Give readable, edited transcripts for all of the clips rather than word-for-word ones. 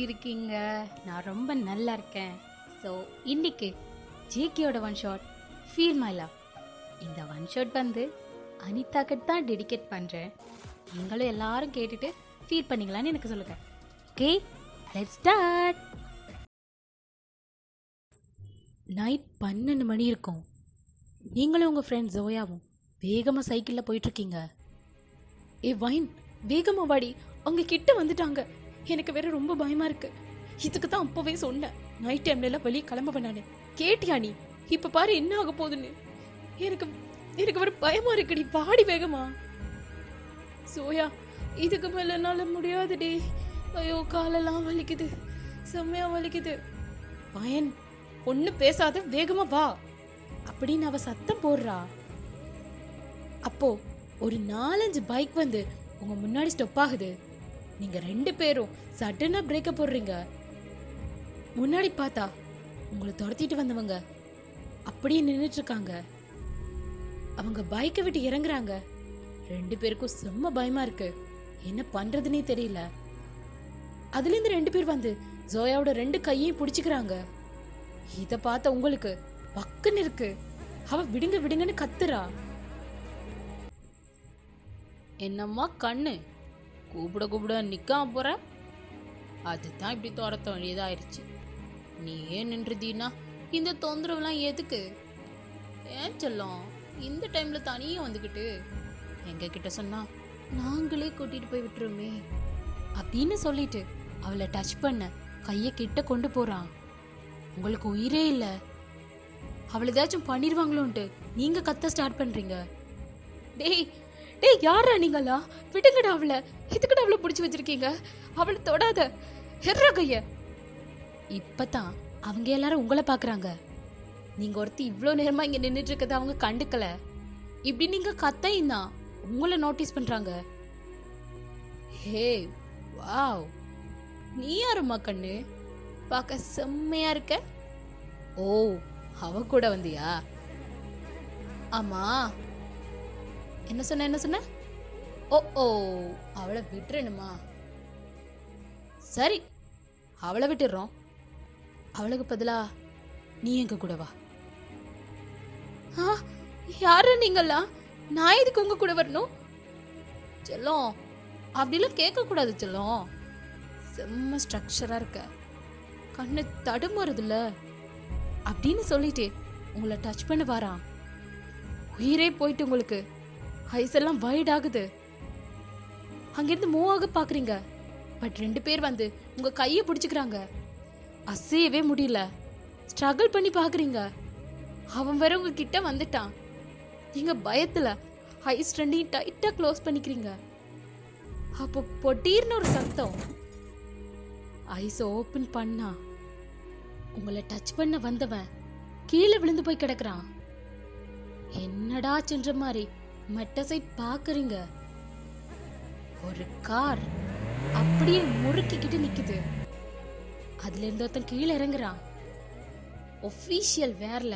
இருக்கீங்க? நான் ரொம்ப நல்லா இருக்கேன். ஸோ இன்னைக்கு ஜேகேயோட one shot feel my love. இந்த ஒன் ஷாட் வந்து அனிதாக்கிட்ட தான் டெடிகேட் பண்ணுறேன். நீங்களும் எல்லாரும் கேட்டுட்டு ஃபீல் பண்ணீங்களான்னு எனக்கு சொல்லுங்க. Okay, let's start. நைட் 12 மணி இருக்கும். நீங்களும் உங்கள் ஃப்ரெண்ட் ஜோயாவும் வேகமாக சைக்கிளில் போயிட்டுருக்கீங்க. ஏ வைன், வேகமாக வாடி, அவங்க கிட்ட வந்துட்டாங்க. எனக்கு வேற ரொம்ப பயமா இருக்கு. இதுக்கு தான் அப்பவே சொன்னேன், நைட் டைம்ல எல்லாம் வெளியே கிளம்ப வேணான்னு. கேட்டியா நீ? இப்ப பாரு என்ன ஆக போகுதுன்னு. எனக்கு எனக்கு வேற பயமா இருக்குடி, பாடி வேகமா. சோயா, இதுக்கு மேல என்னால முடியாதுடி. ஐயோ, காலெல்லாம் வலிக்குது, செம்மையா வலிக்குது. பயன், ஒண்ணு பேசாத, வேகமா வா அப்படின்னு அவ சத்தம் போடுறா. அப்போ ஒரு 4-5 பைக் வந்து உங்க முன்னாடி ஸ்டாப் ஆகுது. நீங்க 2 பேரும் சடனா பிரேக்க போடுறீங்க. முன்னாடி பார்த்தா உங்களை துரத்திட்டு வந்தவங்க அப்படியே நின்றுட்டு இருக்காங்க. அவங்க பைக்கை விட்டு இறங்குறாங்க. 2 பேருக்கும் செம்ம பயமா இருக்கு, என்ன பண்றதுன்னே தெரியல. அதுல இருந்து 2 பேர் வந்து ஜோயாவோட 2 கையையும் பிடிச்சுக்கிறாங்க. இத பார்த்த உங்களுக்கு பக்குன்னு இருக்கு. அவ விடுங்க விடுங்கன்னு கத்துறா. என்னம்மா கண்ணு, கூப்பிட கூப்பிட நிக்காம போற? அதுதான் இப்படி துரத்த வேண்டியதாயிருச்சு. நீ ஏன் நின்றுதீனா? இந்த தொந்தரவுலாம் எதுக்கு? ஏன் செல்லம் இந்த டைம்ல தனியே வந்துக்கிட்டு? எங்க கிட்ட சொன்னா நாங்களே கூட்டிட்டு போய் விட்டுருமே அப்படின்னு சொல்லிட்டு அவளை டச் பண்ண கைய கிட்ட கொண்டு போறான். உங்களுக்கு உயிரே இல்ல, அவளை ஏதாச்சும் பண்ணிருவாங்களோன்ட்டு நீங்க கத்த ஸ்டார்ட் பண்றீங்க. டேய் டேய், யாரா நீங்களா? விடுங்கடா அவளை. எதுக்குடா அவளை பிடிச்சி வச்சிருக்கீங்க? அவளை தொடாத, ஹெர்ரா கைய. இப்பதான் அவங்க எல்லாரும் உங்களை பாக்குறாங்க. நீங்க ஒருத்தி இவ்வளோ நேரமா இங்க நின்றுட்டு இருக்கத அவங்க கண்டுக்கல. இப்படி நீங்க கத்தையும் தான் உங்களை நோட்டீஸ் பண்றாங்க. ஹே வாவ், நீ யாருமா கண்ணு? பார்க்க செம்மையா இருக்க. ஓ, அவ கூட வந்தியா? ஆமா, என்ன சொன்ன? ஓ ஓ, அவளை விட்டுறணுமா? சரி, அவளை விட்டுறோம். அவளுக்கு பதிலா நீ எங்க கூட வா. யாரு நீங்களா? நான் எதுக்கு உங்க கூட வரணும்? செல்லம், அப்படிலாம் கேட்க கூடாது செல்லம். செம்ம ஸ்ட்ரக்சரா இருக்க, கண்ணு தடுமாறுதுல அப்படின்னு சொல்லிட்டு உங்களை டச் பண்ண வாரான். உயிரே போயிட்டு உங்களுக்கு ஐஸ் எல்லாம் வைட் ஆகுது. அங்கிருந்து மூவ் ஆக பாக்குறீங்க. பட் 2 பேர் வந்து உங்க கையை பிடிச்சுக்கிறாங்க. அசையவே முடியல. ஸ்ட்ரகிள் பண்ணி பாக்குறீங்க. அவன் வேற உங்க கிட்ட வந்துட்டான். நீங்க பயத்துல ஐஸ் 2 டைட்டா க்ளோஸ் பண்ணிக்கிறீங்க. அப்போ பொட்டீர்னு ஒரு சத்தம். ஐஸ் ஓபன் பண்ணா உங்களை டச் பண்ண வந்தவன் கீழே விழுந்து போய் கிடக்குறான். என்னடா சென்ற மாதிரி மெட்டசை பாக்குறீங்க. ஒரு கார் அப்படியே முறுக்கிக்கிட்டு நிக்குது. அதுல இருந்து ஒருத்தன் கீழே இறங்குறான். ஒஃபீஷியல் வேர்ல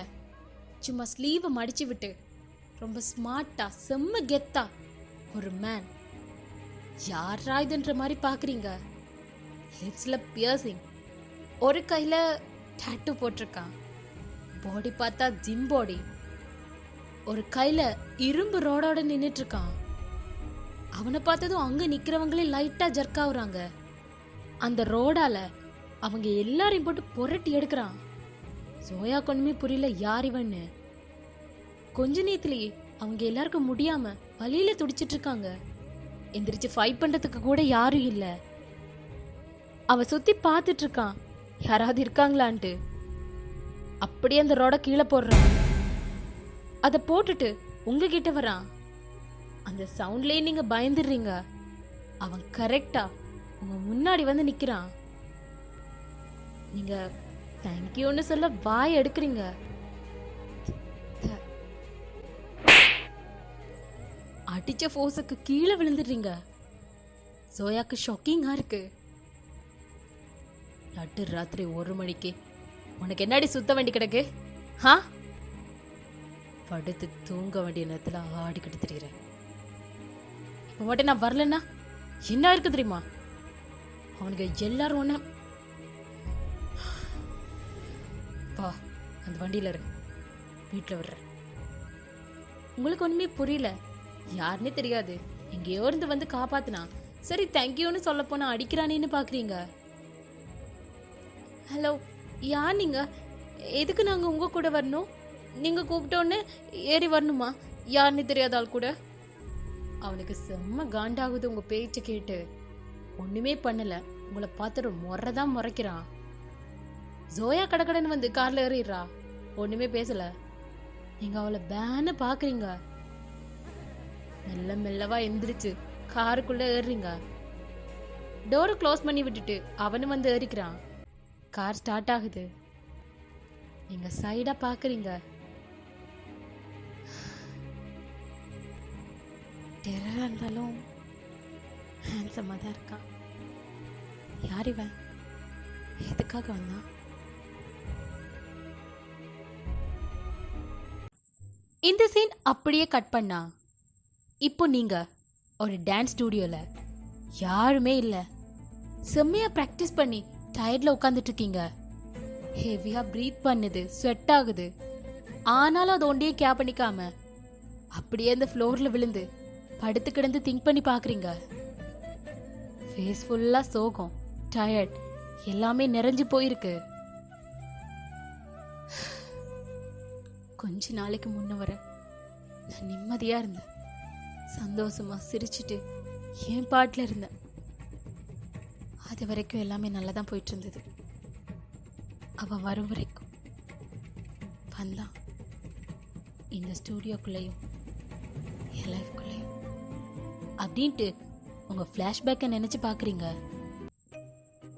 சும்மா ஸ்லீவை மடிச்சு விட்டு ரொம்ப ஸ்மார்ட்டா செம்ம கெத்தா ஒரு மேன். யாரா இதுன்ற மாதிரி பாக்குறீங்க. லிப்ஸ்ல பியர்சிங், ஒரு கையில டாட்டூ போட்டிருக்கான். பாடி பார்த்தா ஜிம் பாடி. ஒரு கையில இரும்பு ரோடோட நின்னுட்டு இருக்கான். அவனை பார்த்ததும் அங்க நிக்கிறவங்களே லைட்டா ஜர்க் ஆகுறாங்க. அந்த ரோடால அவங்க எல்லாரையும் போட்டு புரட்டி எடுக்கிறான். சோயா கொண்டுமே புரியல யார் இவன்னு. கொஞ்ச நேரத்திலேயே அவங்க எல்லாருக்கும் முடியாம வலியில துடிச்சிட்டு இருக்காங்க. எந்திரிச்சு ஃபைட் பண்றதுக்கு கூட யாரும் இல்ல. அவ சுத்தி பார்த்துட்டு இருக்கான், யாராவது இருக்காங்களான்ட்டு. அப்படியே அந்த ரோட கீழே போடுறான். அதை போட்டுட்டு உங்ககிட்ட வரான். அந்த சவுண்ட்லயே நீங்க பயந்துடுறீங்க. அவன் கரெக்டா உங்க முன்னாடி வந்து நிக்கிறான். நீங்க தேங்க்யூன்னு சொல்ல வாய் எடுக்கிறீங்க. அடிச்ச ஃபோர்ஸுக்கு கீழே விழுந்துடுறீங்க. சோயாக்கு ஷாக்கிங்கா இருக்கு. நட்டு ராத்திரி 1 மணிக்கு உனக்கு என்னடி சுத்த வேண்டி கிடக்கு? படுத்து தூங்க வேண்டிய நேரத்துல ஆடிக்கிட்டு திரியிறேன். இப்போ மட்டும் நான் வரலன்னா என்ன இருக்கு தெரியுமா? அவனுக்கு எல்லாரும் ஒன்று அந்த வண்டியில இரு, வீட்டில் விடுறேன். உங்களுக்கு ஒண்ணுமே புரியல, யாருன்னே தெரியாது, எங்கேயோ இருந்து வந்து காப்பாத்துனா, சரி தேங்க்யூன்னு சொல்ல போனா அடிக்கிறானேன்னு பாக்குறீங்க. ஹலோ, யார் நீங்க? எதுக்கு நாங்க உங்க கூட வரணும்? நீங்க கூப்பிட்டோன்னு ஏறி வரணுமா? யாருன்னு தெரியாத ஆள் கூட? அவனுக்கு செம்ம காண்டாகுது உங்க பேச்ச கேட்டு. ஒண்ணுமே பண்ணல, உங்களை பார்த்து முறைதான் முறைக்கிறான். ஜோயா கடக்கடன்னு வந்து கார்ல ஏறிடுறா, ஒண்ணுமே பேசல. நீங்க அவளை பேன பாக்குறீங்க. மெல்ல மெல்லவா எந்திரிச்சு காருக்குள்ள ஏறுறீங்க. டோரை க்ளோஸ் பண்ணி விட்டுட்டு அவனு வந்து ஏறிக்கிறான். கார் ஸ்டார்ட் ஆகுது. நீங்க சைடா பாக்குறீங்க. டெரரா இருந்தாலும் ஹேண்ட்ஸமா தான் இருக்கான். யார் இவன்? எதுக்காக வந்தான்? இந்த சீன் அப்படியே கட் பண்ணா இப்போ நீங்க ஒரு டான்ஸ் ஸ்டுடியோல யாருமே இல்ல, செம்மையா பிராக்டிஸ் பண்ணி டயர்ட்ல உட்காந்துட்டு இருக்கீங்க. ஹெவியா பிரீத் பண்ணுது, ஸ்வெட் ஆகுது. ஆனாலும் அது ஒண்டியே கேர் பண்ணிக்காம அப்படியே அந்த ஃப்ளோர்ல விழுந்து படுத்து கிடந்து திங்க் பண்ணி பாக்குறீங்க. ஃபேஸ் ஃபுல்லா சோகம், டயர்ட் எல்லாமே நிறைஞ்சு போயிருக்கு. கொஞ்ச நாளைக்கு முன்ன வர நான் நிம்மதியா இருந்தேன், சந்தோஷமா சிரிச்சிட்டு என் பாட்டுல இருந்தேன். அது வரைக்கும் எல்லாமே நல்லா தான் போயிட்டு இருந்தது. அவ வரும் வரைக்கும் வந்தான். இந்த ஸ்டூடியோக்குள்ளேயும் என் லைஃப்குள்ளேயும் அப்படின்ட்டு உங்க ஃப்ளாஷ்பேக்கை நினைச்சு பாக்குறீங்க.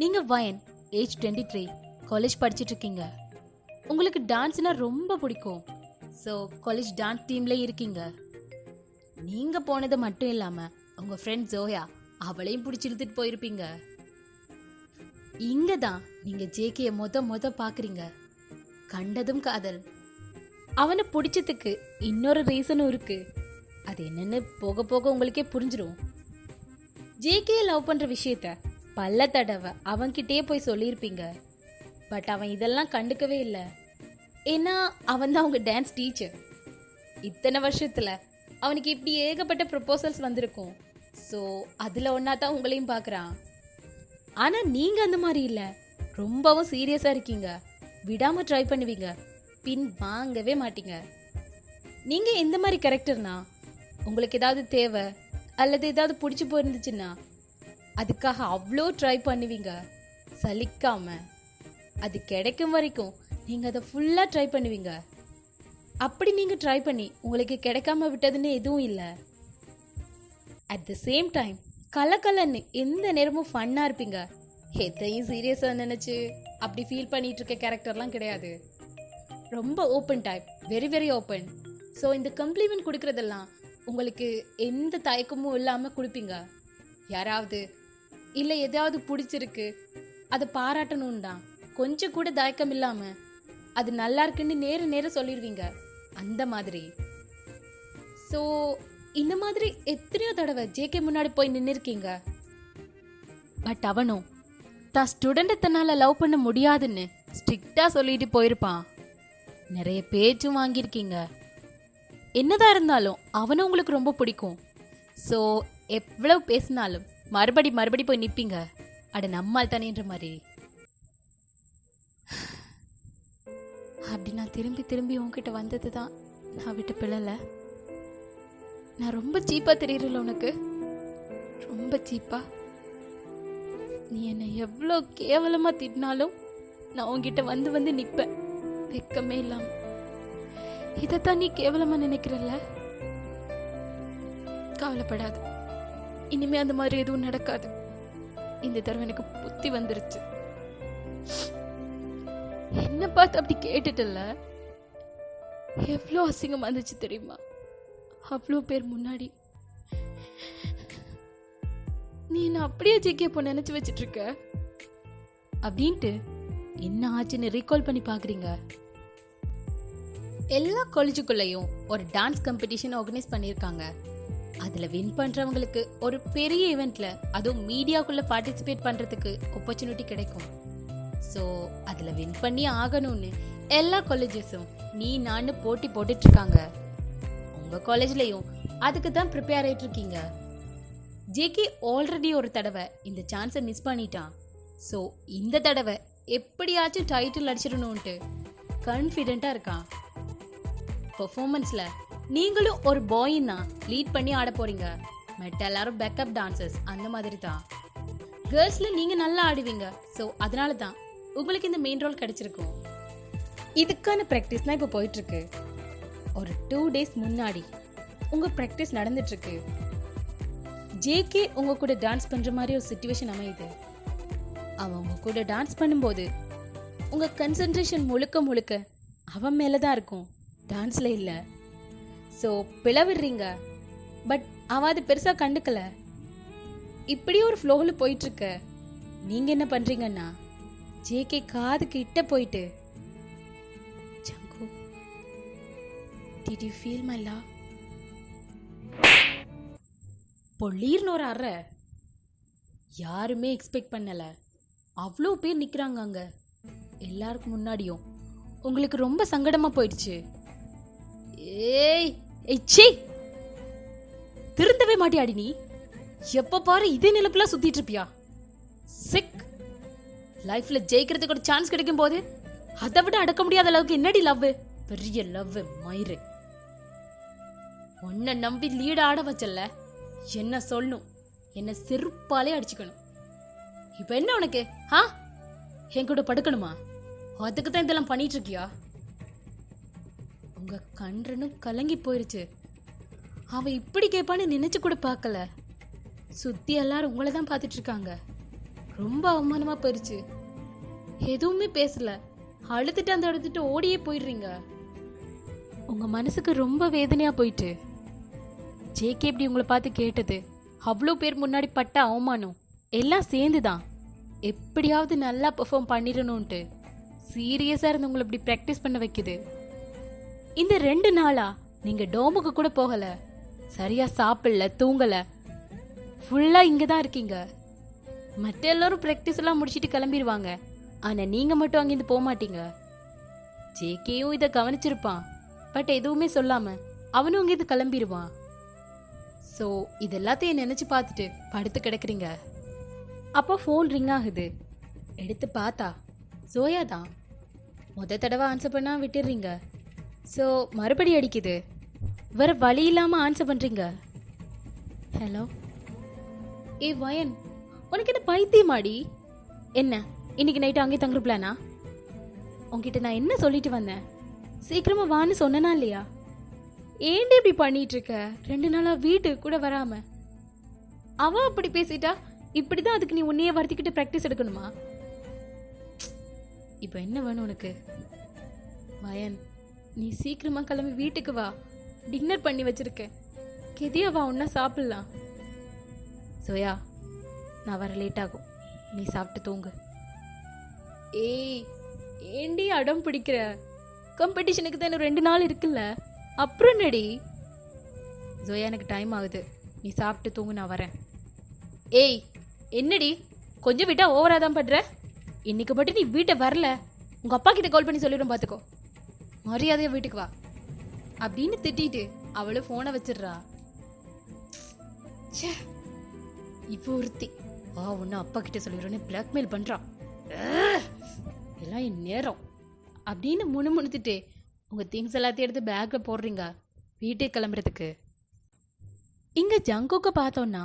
நீங்க வயன், ஏஜ் 23, காலேஜ் படிச்சுட்டு இருக்கீங்க. உங்களுக்கு டான்ஸ்னா ரொம்ப பிடிக்கும். ஸோ காலேஜ் டான்ஸ் டீம்ல இருக்கீங்க. நீங்க போனது மட்டும் இல்லாம உங்க ஃப்ரெண்ட் ஜோயா அவளையும் பிடிச்சி இழுத்துட்டு போயிருப்பீங்க. இங்க தான் நீங்க ஜேகேய மொத பாக்குறீங்க. கண்டதும் காதல். அவனை பிடிச்சதுக்கு இன்னொரு ரீசனும் இருக்கு. அது என்னன்னு போக போக உங்களுக்கே புரிஞ்சிடும். ஜேகேய லவ் பண்ற விஷயத்த பல தடவை அவன்கிட்டயே போய் சொல்லியிருப்பீங்க. பட் அவன் இதெல்லாம் கண்டுக்கவே இல்லை. ஏன்னா அவன் தான் அவங்க டான்ஸ் டீச்சர். இத்தனை வருஷத்துல அவனுக்கு இப்படி ஏகப்பட்ட ப்ரொபோசல்ஸ் வந்திருக்கும். ஸோ அதுல ஒன்னா தான் உங்களையும் பார்க்குறான். ஆனா நீங்க அந்த மாதிரி இல்லை, ரொம்பவும் சீரியஸா இருக்கீங்க. விடாம ட்ரை பண்ணுவீங்க, பின் வாங்கவே மாட்டீங்க. நீங்க எந்த மாதிரி கேரக்டர்னா, உங்களுக்கு ஏதாவது தேவை அல்லது ஏதாவது பிடிச்சி போயிருந்துச்சுன்னா அதுக்காக அவ்வளோ ட்ரை பண்ணுவீங்க, சலிக்காம. அது கிடைக்கும் வரைக்கும் நீங்க அதை ஃபுல்லா ட்ரை பண்ணுவீங்க. அப்படி நீங்க ட்ரை பண்ணி உங்களுக்கு கிடைக்காம விட்டதுன்னு எதுவும் இல்லை. அட் த சேம் டைம் கலக்கலன்னு எந்த நேரமும் ஃபன்னா இருப்பீங்க. எதையும் சீரியஸா நினைச்சு அப்படி ஃபீல் பண்ணிட்டு இருக்க கேரக்டர்லாம் கிடையாது. ரொம்ப open type, very very open. So இந்த கம்ப்ளிமெண்ட் கொடுக்கறதெல்லாம் உங்களுக்கு எந்த தயக்கமும் இல்லாம கொடுப்பீங்க. யாராவது இல்லை எதாவது பிடிச்சிருக்கு அதை பாராட்டணும் தான் கொஞ்சம் கூட தயக்கம் இல்லாம அது நல்லா இருக்குன்னு நேர சொல்லிடுவீங்க. அந்த மாதிரி. ஸோ இந்த மாதிரி எத்தனையோ தடவை ஜேகே முன்னாடி போய் நின்று இருக்கீங்க. பட் அவனும் தான் ஸ்டூடெண்ட் தன்னால லவ் பண்ண முடியாதுன்னு ஸ்ட்ரிக்டா சொல்லிட்டு போயிருப்பான். நிறைய பேச்சும் வாங்கியிருக்கீங்க. என்னதான் இருந்தாலும் அவனும் உங்களுக்கு ரொம்ப பிடிக்கும். ஸோ எவ்வளவு பேசினாலும் மறுபடி போய் நிற்பீங்க. அட நம்மால் தானேன்ற மாதிரி. அப்படி நான் திரும்பி உன்கிட்ட வந்தது தான் நான் விட்டு பிள்ளல. நான் ரொம்ப சீப்பா தெரியறல உனக்கு, ரொம்ப சீப்பா. நீ என்னை எவ்வளோ கேவலமா திட்டினாலும் நான் உன்கிட்ட வந்து நிற்பேன், வெக்கமே இல்லாம. இதைத்தான் நீ கேவலமா நினைக்கிறல்ல? கவலைப்படாது, இனிமே அந்த மாதிரி எதுவும் நடக்காது. இந்த தடவை எனக்கு புத்தி வந்துருச்சு. என்ன பார்த்து அப்படி கேட்டுட்டல, எவ்வளோ அசிங்கமா இருந்துச்சு தெரியுமா? அவ்வளோ பேர் முன்னாடி நீ என்ன அப்படியே ஜெயிக்க போ நினைச்சு வச்சிட்டு இருக்க அப்படின்ட்டு என்ன ஆச்சுன்னு ரீகால் பண்ணி பாக்குறீங்க. எல்லா காலேஜுக்குள்ளேயும் ஒரு டான்ஸ் காம்படிஷன் ஆர்கனைஸ் பண்ணியிருக்காங்க. அதுல வின் பண்றவங்களுக்கு ஒரு பெரிய ஈவெண்ட்ல, அதுவும் மீடியாக்குள்ள பார்ட்டிசிபேட் பண்றதுக்கு ஆப்பர்ச்சுனிட்டி கிடைக்கும். ஸோ அதுல வின் பண்ணி ஆகணும்னு எல்லா காலேஜஸும் நீ நான் போட்டி போட்டுட்டு இருக்காங்க. உங்க காலேஜ்லயும் அதுக்கு தான் ப்ரிப்பேர் ஆயிட்டு இருக்கீங்க. ஜேகே ஆல்ரெடி ஒரு தடவை இந்த சான்ஸை மிஸ் பண்ணிட்டான். ஸோ இந்த தடவை எப்படியாச்சும் டைட்டில் அடிச்சிடணும்ட்டு கான்ஃபிடென்ட்டாக இருக்கான். பெர்ஃபார்மன்ஸில் நீங்களும் ஒரு பாயின்னா லீட் பண்ணி ஆட போறீங்க. மற்ற எல்லாரும் பேக்கப் டான்சர்ஸ் அந்த மாதிரி தான். கேர்ள்ஸில் நீங்கள் நல்லா ஆடுவீங்க. ஸோ அதனால தான் உங்களுக்கு இந்த மெயின் ரோல் கிடைச்சிருக்கும். இதுக்கான ப்ராக்டிஸ் தான் இப்போ போயிட்டுருக்கு. ஒரு 2 days முன்னாடி உங்கள் ப்ராக்டிஸ் நடந்துட்டுருக்கு. ஜேகே உங்கள் கூட டான்ஸ் பண்ணுற மாதிரி ஒரு சுச்சுவேஷன் அமையுது. அவன் உங்கள் கூட டான்ஸ் பண்ணும்போது உங்கள் கன்சன்ட்ரேஷன் முழுக்க முழுக்க அவன் மேலே தான் இருக்கும், டான்ஸில் இல்லை. ஸோ பிளவிடுறீங்க. பட் அவன் அது பெருசாக கண்டுக்கல. இப்படி ஒரு ஃப்ளோவில் போயிட்டுருக்க நீங்கள் என்ன பண்ணுறீங்கன்னா ஜேகே காது கிட்ட போயிட்டு, ஜங்கு, did you feel my love? பொல்லீர்னு ஒரு அறை. யாருமே எக்ஸ்பெக்ட் பண்ணல. அவ்வளோ பேர் நிற்கிறாங்க அங்கே எல்லாருக்கும் முன்னாடியும். உங்களுக்கு ரொம்ப சங்கடமாக போயிடுச்சு. ஏய் ஏச்சி, திருந்தவே மாட்டியாடி நீ. எப்போ பாரு இதே நிலப்பெல்லாம் சுத்திட்டு இருப்பியா? சிக். லைஃப்ல ஜெயிக்கிறதுக்கு ஒரு சான்ஸ் கிடைக்கும் போது அதை விட அடக்க முடியாத அளவுக்கு என்னடி லவ்? பெரிய லவ் மயிறு. உன்னை நம்பி லீட் ஆட வச்சல, என்ன சொல்லணும், என்ன செருப்பாலே அடிச்சுக்கணும். இப்ப என்ன உனக்கு? என் கூட படுக்கணுமா? அதுக்கு தான் இதெல்லாம் பண்ணிட்டு இருக்கியா? உங்க கன்றனும் கலங்கி போயிருச்சு. அவ இப்படி கேட்பான்னு நினைச்சு கூட பார்க்கல. சுத்தி எல்லாரும் உங்களை தான் பார்த்துட்டு இருக்காங்க. ரொம்ப அவமானமா போயிருச்சு. எதுவுமே பேசல. அழுதுட்டு அந்த இடத்துட்டு ஓடியே போயிடுறீங்க. உங்க மனசுக்கு ரொம்ப வேதனையா போயிட்டு. ஜேகே இப்படி உங்களை பார்த்து கேட்டது, அவ்வளோ பேர் முன்னாடி பட்ட அவமானம் எல்லாம் சேர்ந்துதான் எப்படியாவது நல்லா பெர்ஃபார்ம் பண்ணிடணும்ட்டு சீரியஸா இருந்து உங்களை இப்படி ப்ராக்டிஸ் பண்ண வைக்குது. இந்த 2 நாளா நீங்க டோமுக்கு கூட போகல, சரியா சாப்பிடல, தூங்கல, ஃபுல்லா இங்க தான் இருக்கீங்க. மற்ற எல்லாரும் ப்ராக்டிஸ் எல்லாம் முடிச்சிட்டு கிளம்பிடுவாங்க. ஆனா நீங்க மட்டும் அங்கிருந்து போக மாட்டீங்க. ஜேகேயும் இதை கவனிச்சிருப்பான். பட் எதுவுமே சொல்லாம அவனும் அங்கிருந்து கிளம்பிடுவான். ஸோ இது எல்லாத்தையும் நினைச்சு பார்த்துட்டு படுத்து கிடக்குறீங்க. அப்போ ஃபோன் ரிங் ஆகுது. எடுத்து பார்த்தா ஜோயா தான். தடவை ஆன்சர் பண்ணா விட்டுடுறீங்க. ஸோ மறுபடி அடிக்குது. வேற வழி இல்லாமல் ஆன்சர் பண்ணுறீங்க. ஹலோ. ஏ வயன், உனக்கு என்ன பைத்தியமாடி? என்ன இன்னைக்கு நைட்டு அங்கே தங்குற பிளானா? உங்ககிட்ட நான் என்ன சொல்லிட்டு வந்தேன்? சீக்கிரமா வான்னு சொன்னனா இல்லையா? ஏண்டி இப்படி பண்ணிட்டு இருக்க? 2 நாளா வீட்டு கூட வராம. அவ அப்படி பேசிட்டா இப்படிதான் அதுக்கு நீ உன்னையே வருத்திக்கிட்டு ப்ராக்டிஸ் எடுக்கணுமா? இப்போ என்ன வேணும் உனக்கு? வயன், நீ சீக்கிரமா கிளம்பி வீட்டுக்கு வா. டின்னர் பண்ணி வச்சிருக்கேன். கெதியா வா, ஒன்னா சாப்பிடலாம். சோயா, நான் வர லேட் ஆகும். நீ சாப்பிட்டு தூங்கு. ஏய், ஏண்டி அடம் பிடிக்கிற? காம்படிஷனுக்கு தான் இன்னும் 2 நாள் இருக்குல்ல, அப்புறம் நடி. ஜோயா, எனக்கு டைம் ஆகுது. நீ சாப்பிட்டு தூங்கு, நான் வரேன். ஏய் என்னடி, கொஞ்சம் விட்டா ஓவரா தான் பண்ற. இன்னைக்கு மட்டும் நீ வீட்டை வரல, உங்க அப்பா கிட்ட கால் பண்ணி சொல்லிடும், பாத்துக்கோ. மரியாதையா வீட்டுக்கு வா அப்படின்னு திட்டிட்டு அவளும் போனை வச்சிடுறா. இப்போ ஒருத்தி ஒன்னு அப்பா கிட்ட சொல்லிடுறோன்னு பிளாக்மெயில் பண்றான். எல்லாம் என் நேரம் அப்படின்னு முணுமுணுத்துட்டே உங்க திங்ஸ் எல்லாத்தையும் எடுத்து பேக்ல போடுறீங்க வீட்டுக்கு கிளம்புறதுக்கு. இங்க ஜங்குக்கு பார்த்தோன்னா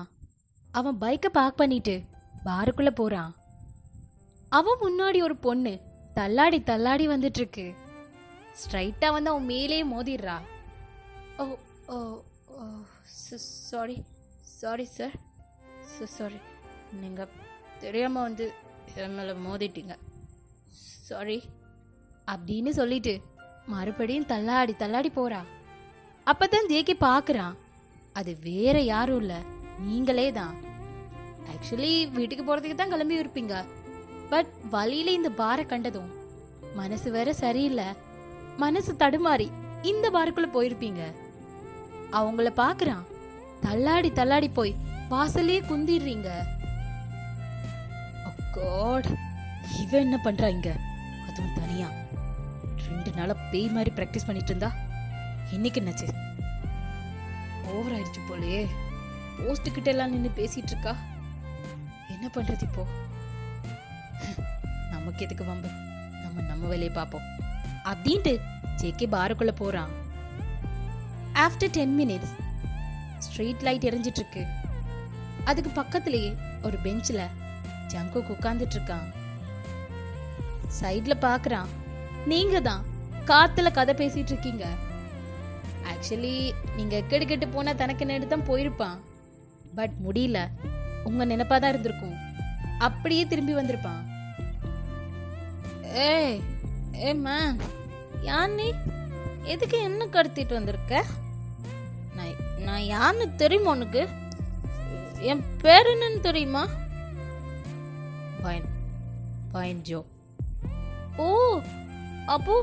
அவன் பைக்கை பார்க் பண்ணிட்டு பாருக்குள்ள போறான். அவன் முன்னாடி ஒரு பொண்ணு தள்ளாடி தள்ளாடி வந்துட்டு இருக்கு. ஸ்ட்ரைட்டா வந்து அவன் மேலேயே மோதிடுறா. ஓ ஓ சாரி சாரி சார், சாரி, நீங்கள் தெரியாமல் வந்து என் மேலே மோதிட்டீங்க, சாரி அப்படின்னு சொல்லிட்டு மறுபடியும் தள்ளாடி தள்ளாடி போறா. அப்பதான் ஜேகே பார்க்குறான். அது வேற யாரும் இல்லை, நீங்களே தான். ஆக்சுவலி வீட்டுக்கு போகிறதுக்கு தான் கிளம்பி இருப்பீங்க. பட் வழியில இந்த பாரை கண்டதும் மனசு வேற சரியில்லை, மனசு தடுமாறி இந்த பாருக்குள்ள போயிருப்பீங்க. அவங்கள பார்க்குறான். தள்ளாடி தள்ளாடி போய் வாசலே குந்திடுறீங்க. God, இவன் என்ன பண்றா இங்க, அதுவும் தனியா? 2 நாளா பேய் மாதிரி பிராக்டிஸ் பண்ணிட்டு இருந்தா இன்னைக்கு என்னாச்சு? ஓவர் ஆயிடுச்சு போலயே. போஸ்ட் கிட்ட எல்லாம் நின்று பேசிட்டு இருக்கா. என்ன பண்றது இப்போ? நமக்கு எதுக்கு வம்பு, நம்ம வேலையை பார்ப்போம் அப்படின்ட்டு ஜேகே பாருக்குள்ள போறான். ஆஃப்டர் 10 minutes ஸ்ட்ரீட் லைட் எரிஞ்சிட்டு இருக்கு. அதுக்கு பக்கத்திலேயே ஒரு பெஞ்சில் ஜங்குக் உட்கார்ந்துட்டு இருக்கான். சைட்ல பாக்குறான். நீங்க தான் காத்துல கதை பேசிட்டு இருக்கீங்க. ஆக்சுவலி நீங்க எக்கடி கெட்டு போனா தனக்கு நேடு தான் போயிருப்பான். பட் முடியல, உங்க நினைப்பாதான் இருந்திருக்கும். அப்படியே திரும்பி வந்திருப்பான். ஏய் ஏ மேன், யார் நீ? எதுக்கு என்ன கடத்திட்டு வந்திருக்க? நான் யாருன்னு தெரியுமா உனக்கு? என் பேர் என்னன்னு தெரியுமா? பயன் ஜோ. ஓ, அப்போ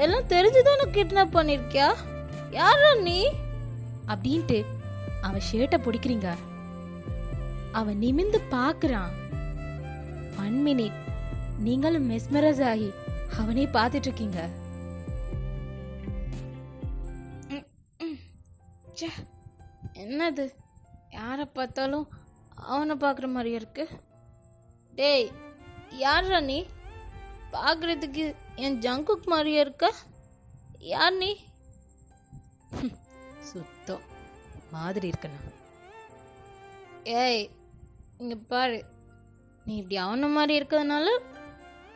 எல்லாம் தெரிஞ்சுதானே கிட்னாப் பண்ணிருக்கியா? யாரா நீ? அப்படின்ட்டு அவன் ஷர்ட்டை பிடிக்கிறீங்க. அவன் நிமிந்து பாக்குறான். 1 minute நீங்களும் மெஸ்மரைஸ் ஆகி அவனே பார்த்துட்டு இருக்கீங்க. என்னது, யாரை பார்த்தாலும் அவனை பார்க்குற மாதிரியா இருக்கு? டேய், யாரா நீ? பார்க்குறதுக்கு என் ஜங்குக் மாதிரியா இருக்க. யார் நீ? சுத்தம் மாதிரி இருக்கண்ணா. ஏய் இங்க பாரு, நீ இப்படி அவன மாதிரி இருக்கிறதுனால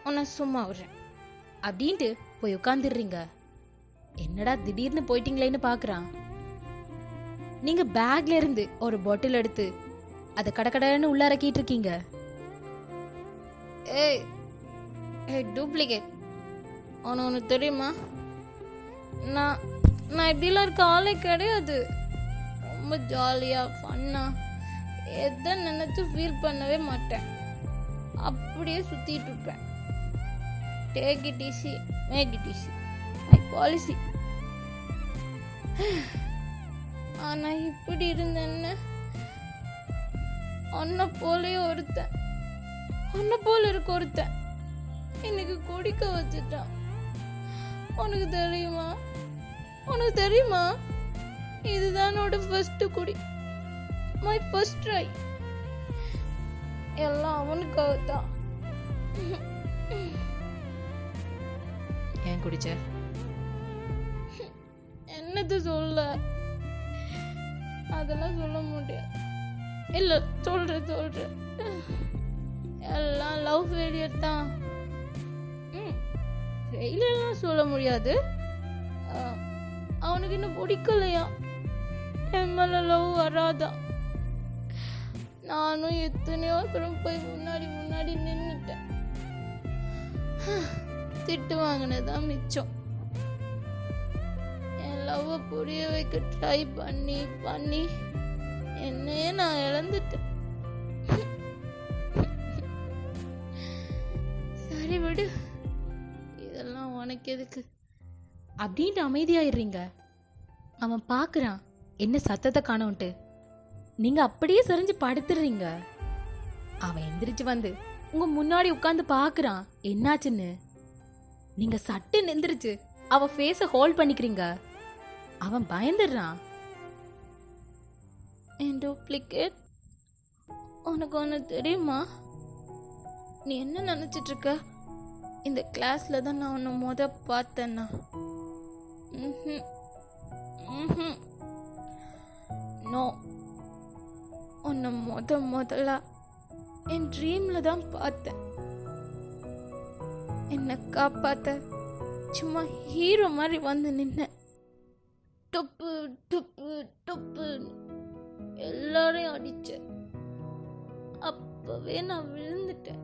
உன்னை சும்மா விடுறேன் அப்படின்ட்டு போய் உட்காந்துடுறீங்க. என்னடா திடீர்னு போயிட்டீங்களேன்னு பார்க்குறான். நீங்க பேக்ல இருந்து ஒரு பாட்டில் எடுத்து அதை கடகடன்னு உள்ள இறக்கிட்டு இருக்கீங்க. ஏய் டூப்ளிகேட், உனக்கு தெரியுமா? நான் இப்படிலாம் இருக்க ஆளே கிடையாது. ரொம்ப ஜாலியா ஃபன்னா எதை நினைச்சு ஃபீல் பண்ணவே மாட்டேன். அப்படியே சுத்திட்டு இருப்பேன். Take it easy, make it easy, my policy. ஆனா இப்படி இருந்தேன்னு உன்னை போலயே ஒருத்தன், உன்னை போல இருக்க ஒருத்தன் இன்னைக்கு குடிக்க வச்சுட்டான். உனக்கு தெரியுமா? உனக்கு தெரியுமா? இதுதான் என்னோட ஃபர்ஸ்ட் குடி, மை ஃபர்ஸ்ட் ட்ரை. எல்லாம் அவனுக்காகத்தான். ஏன் குடிச்ச? என்னது சொல்ல? அதெல்லாம் சொல்ல முடியாது. இல்ல சொல்றேன். எல்லாம் லவ் ஃபெயிலியர் தான். ஃபெயிலியர்லாம் சொல்ல முடியாது. அவனுக்கு இன்னும் பிடிக்கலையா? என் மேல லவ் வராதா? நானும் எத்தனையோ அப்புறம் போய் முன்னாடி நின்னுட்டேன். திட்டு வாங்கினதான் மிச்சம். என் லவ் புரிய வைக்க ட்ரை பண்ணி என்னையே நான் இழந்துட்டேன். சரி விடு, இதெல்லாம் உனக்கு எதுக்கு அப்படின்ட்டு அமைதியாயிடுறீங்க. அவன் பாக்குறான் என்ன சத்தத்தை காணோன்ட்டு. நீங்க அப்படியே சரிஞ்சு படுத்துடுறீங்க. அவன் எந்திரிச்சு வந்து உங்க முன்னாடி உட்கார்ந்து பாக்குறான் என்னாச்சுன்னு. நீங்க சட்டு எந்திரிச்சு அவ ஃபேஸ ஹோல்ட் பண்ணிக்கிறீங்க. அவன் பயந்துடுறான். என் டூப்ளிகேட், உனக்கு ஒன்று தெரியுமா? நீ என்ன நினைச்சிட்டு இருக்க? இந்த கிளாஸ்ல தான் நான் உன்னை பார்த்தேன்னா? நோ, உன்னை முதல்ல என் ட்ரீம்ல தான் பார்த்தேன். என்னை காப்பாத்த சும்மா ஹீரோ மாதிரி வந்து நின்ன. டொப்பு டொப்பு டொப்பு எல்லாரையும் அடிச்ச. அப்பவே நான் விழுந்துட்டேன்.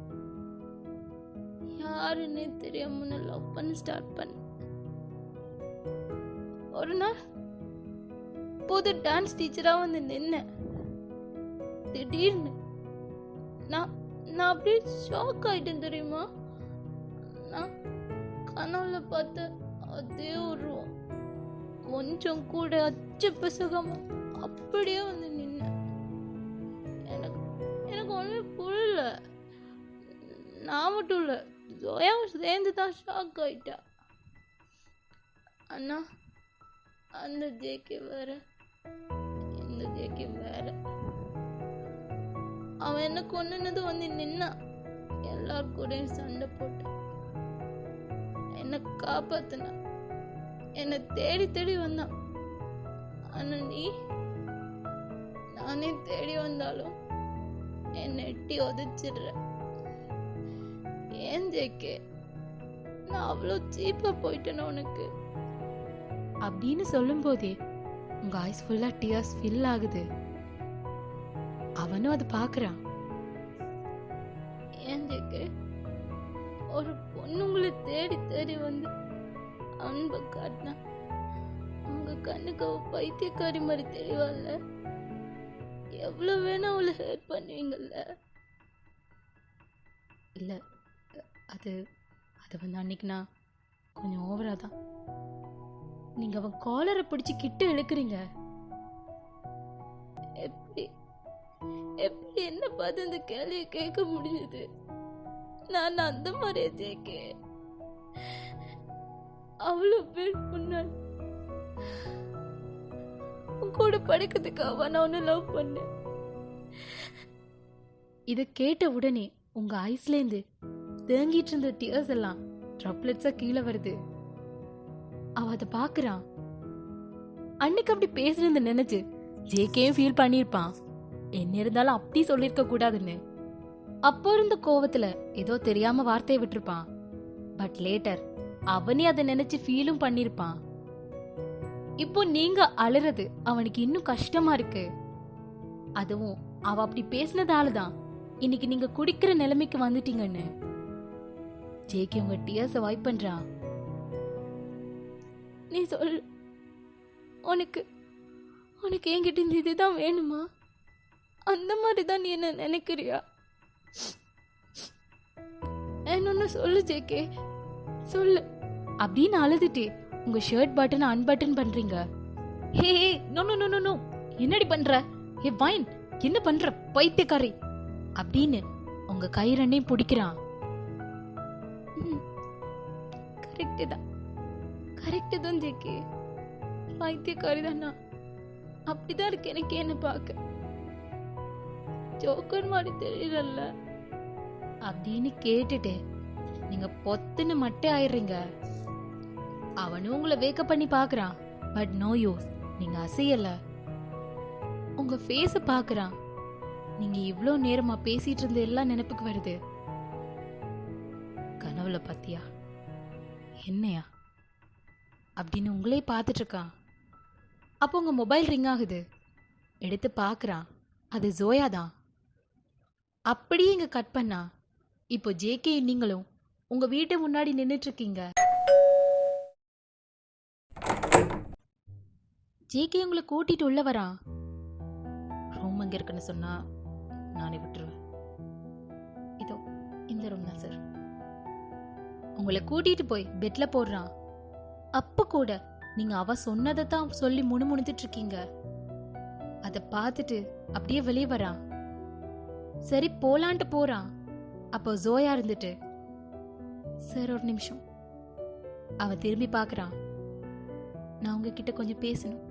யாருன்னே தெரியாம நான் லவ் பண்ண ஸ்டார்ட் பண்ண. ஒரு நாள் புது டான்ஸ் டீச்சரா வந்து நின்ன. திடீர்னு நான் அப்படியே ஷாக் ஆயிட்டேன் தெரியுமா? நான் கனவுல பார்த்த அதே உருவம் கொஞ்சம் கூட அச்சு பிசகாம அப்படியே வந்து நின்ன. எனக்கு ஒண்ணுமே புரியல. நான் மட்டும் இல்ல, ஜோயாவும் சேர்ந்து தான் ஷாக் ஆயிட்டா. அண்ணா, அந்த ஜேகே வேற, இந்த ஜேகே வேற. அவன் என்ன கொன்னது வந்து நின்னான், எல்லார் கூடயும் சண்டை போட்டு என்னை காப்பாத்தினான், என்னை தேடி தேடி வந்தான். ஆனா நீ, நானே தேடி வந்தாலும் என்னை எட்டி உதைச்சிடுற. ஏன் ஜேகே, நான் அவ்வளோ சீப்பா போயிட்டேன்னு உனக்கு அப்படின்னு சொல்லும் போதே உங்க ஐஸ் ஃபுல்லா டியர்ஸ் ஃபில் ஆகுது. அவனும் அது பாக்குறான். ஏன் ஜேகே, ஒரு பொண்ணு உங்களை தேடி தேடி வந்து அன்பை காட்டினா உங்க கண்ணுக்கு அவ பைத்தியக்காரி மாதிரி தெளிவாள்ல. எவ்வளவு வேணா அவளை ஹெல்ப் பண்ணுவீங்கல்ல. இல்ல, அது அது வந்து அன்னைக்கு நான் கொஞ்சம் ஓவரா தான். நீங்க அவன் காலரை பிடிச்சு கிட்ட இழுக்கிறீங்க. எப்படி எப்படி என்ன பார்த்து இந்த கேள்வியை கேட்க முடிஞ்சது? நான் அந்த மாதிரியே ஜேகே, அவ்வளவு பேர் முன்னாடி உன் கூட படிக்கிறதுக்காக நான் ஒன்னு லவ் பண்ணேன். இத கேட்ட உடனே உங்க ஐஸ்ல இருந்து தேங்கிட்டு இருந்த டியர்ஸ் எல்லாம் ட்ராப்லெட்ஸா கீழே வருது. அவ அதை பாக்குறான். அன்னைக்கு அப்படி பேசுறது நினைச்சு ஜேகேயும் ஃபீல் பண்ணிருப்பான். என்ன இருந்தாலும் அப்படி சொல்லிருக்க கூடாதுன்னு. அப்போ இருந்த கோவத்துல ஏதோ தெரியாம வார்த்தையை விட்டுருப்பான். பட் லேட்டர் அவனே அதை நினைச்சு ஃபீலும் பண்ணிருப்பான். இப்போ நீங்க அழுறது அவனுக்கு இன்னும் கஷ்டமா இருக்கு. அதுவும் அவ அப்படி பேசினதாலதான் இன்னைக்கு நீங்க குடிக்கிற நிலைமைக்கு வந்துட்டீங்கன்னு. ஜேகே உங்க டியர்ஸ வைப் பண்றான். நீ சொல், உனக்கு உனக்கு என்கிட்ட இந்த இதுதான் வேணுமா? அந்த மாதிரி தான் நீ என்ன நினைக்கிறியா? என்னொன்னு சொல்லு ஜேகே, சொல்லு. அப்படின்னு அழுதுட்டு உங்க ஷர்ட் பட்டன் அன்பட்டன் பண்றீங்க. ஹே நோ நோ நோ நோ, என்னடி பண்ற? ஹே வைன், என்ன பண்ற பைத்தியக்காரி? அப்படின்னு உங்க கை ரெண்டையும் பிடிக்கிறான். கரெக்டு தான், கரெக்டு தான் ஜேகே, பைத்தியக்காரி தானா? அப்படிதான் இருக்கு எனக்கு என்ன பார்க்க. ஜோக்கர் மாதிரி தெரியல அப்படின்னு கேட்டுட்டு நீங்க பொத்துன்னு மட்டே ஆயிடுறீங்க. அவனும் உங்களை வேக்கப் பண்ணி பாக்குறான். பட் நோ யூஸ், நீங்க அசையல. உங்க ஃபேஸ பாக்குறான். நீங்க இவ்ளோ நேரமா பேசிட்டு இருந்த எல்லாம் நினைப்புக்கு வருது. கனவுல பாத்தியா, என்னையா அப்படின்னு உங்களே பார்த்துட்டு இருக்கான். அப்போ உங்க மொபைல் ரிங் ஆகுது. எடுத்து பாக்குறான். அது ஜோயா தான். அப்படியே இங்க கட் பண்ணா இப்போ ஜேகே நீங்களும் உங்க வீட்டு முன்னாடி நின்னுட்டு இருக்கீங்க. ஜேகே உங்களை கூட்டிட்டு உள்ள வரான். ரூம் எங்க இருக்குன்னு சொன்னா நானே விட்டுருவேன். இதோ இந்த ரூம் தான் சார். உங்களை கூட்டிட்டு போய் பெட்ல போடுறான். அப்ப கூட நீங்க அவ சொன்னதை தான் சொல்லி முணுமுணுத்துட்டு இருக்கீங்க. அதை பார்த்துட்டு அப்படியே வெளியே வரான். சரி போலான்ட்டு போறான். அப்போ ஜோயா இருந்துட்டு, சார் ஒரு நிமிஷம். அவன் திரும்பி பார்க்கறான். நான் உங்ககிட்ட கொஞ்சம் பேசணும்.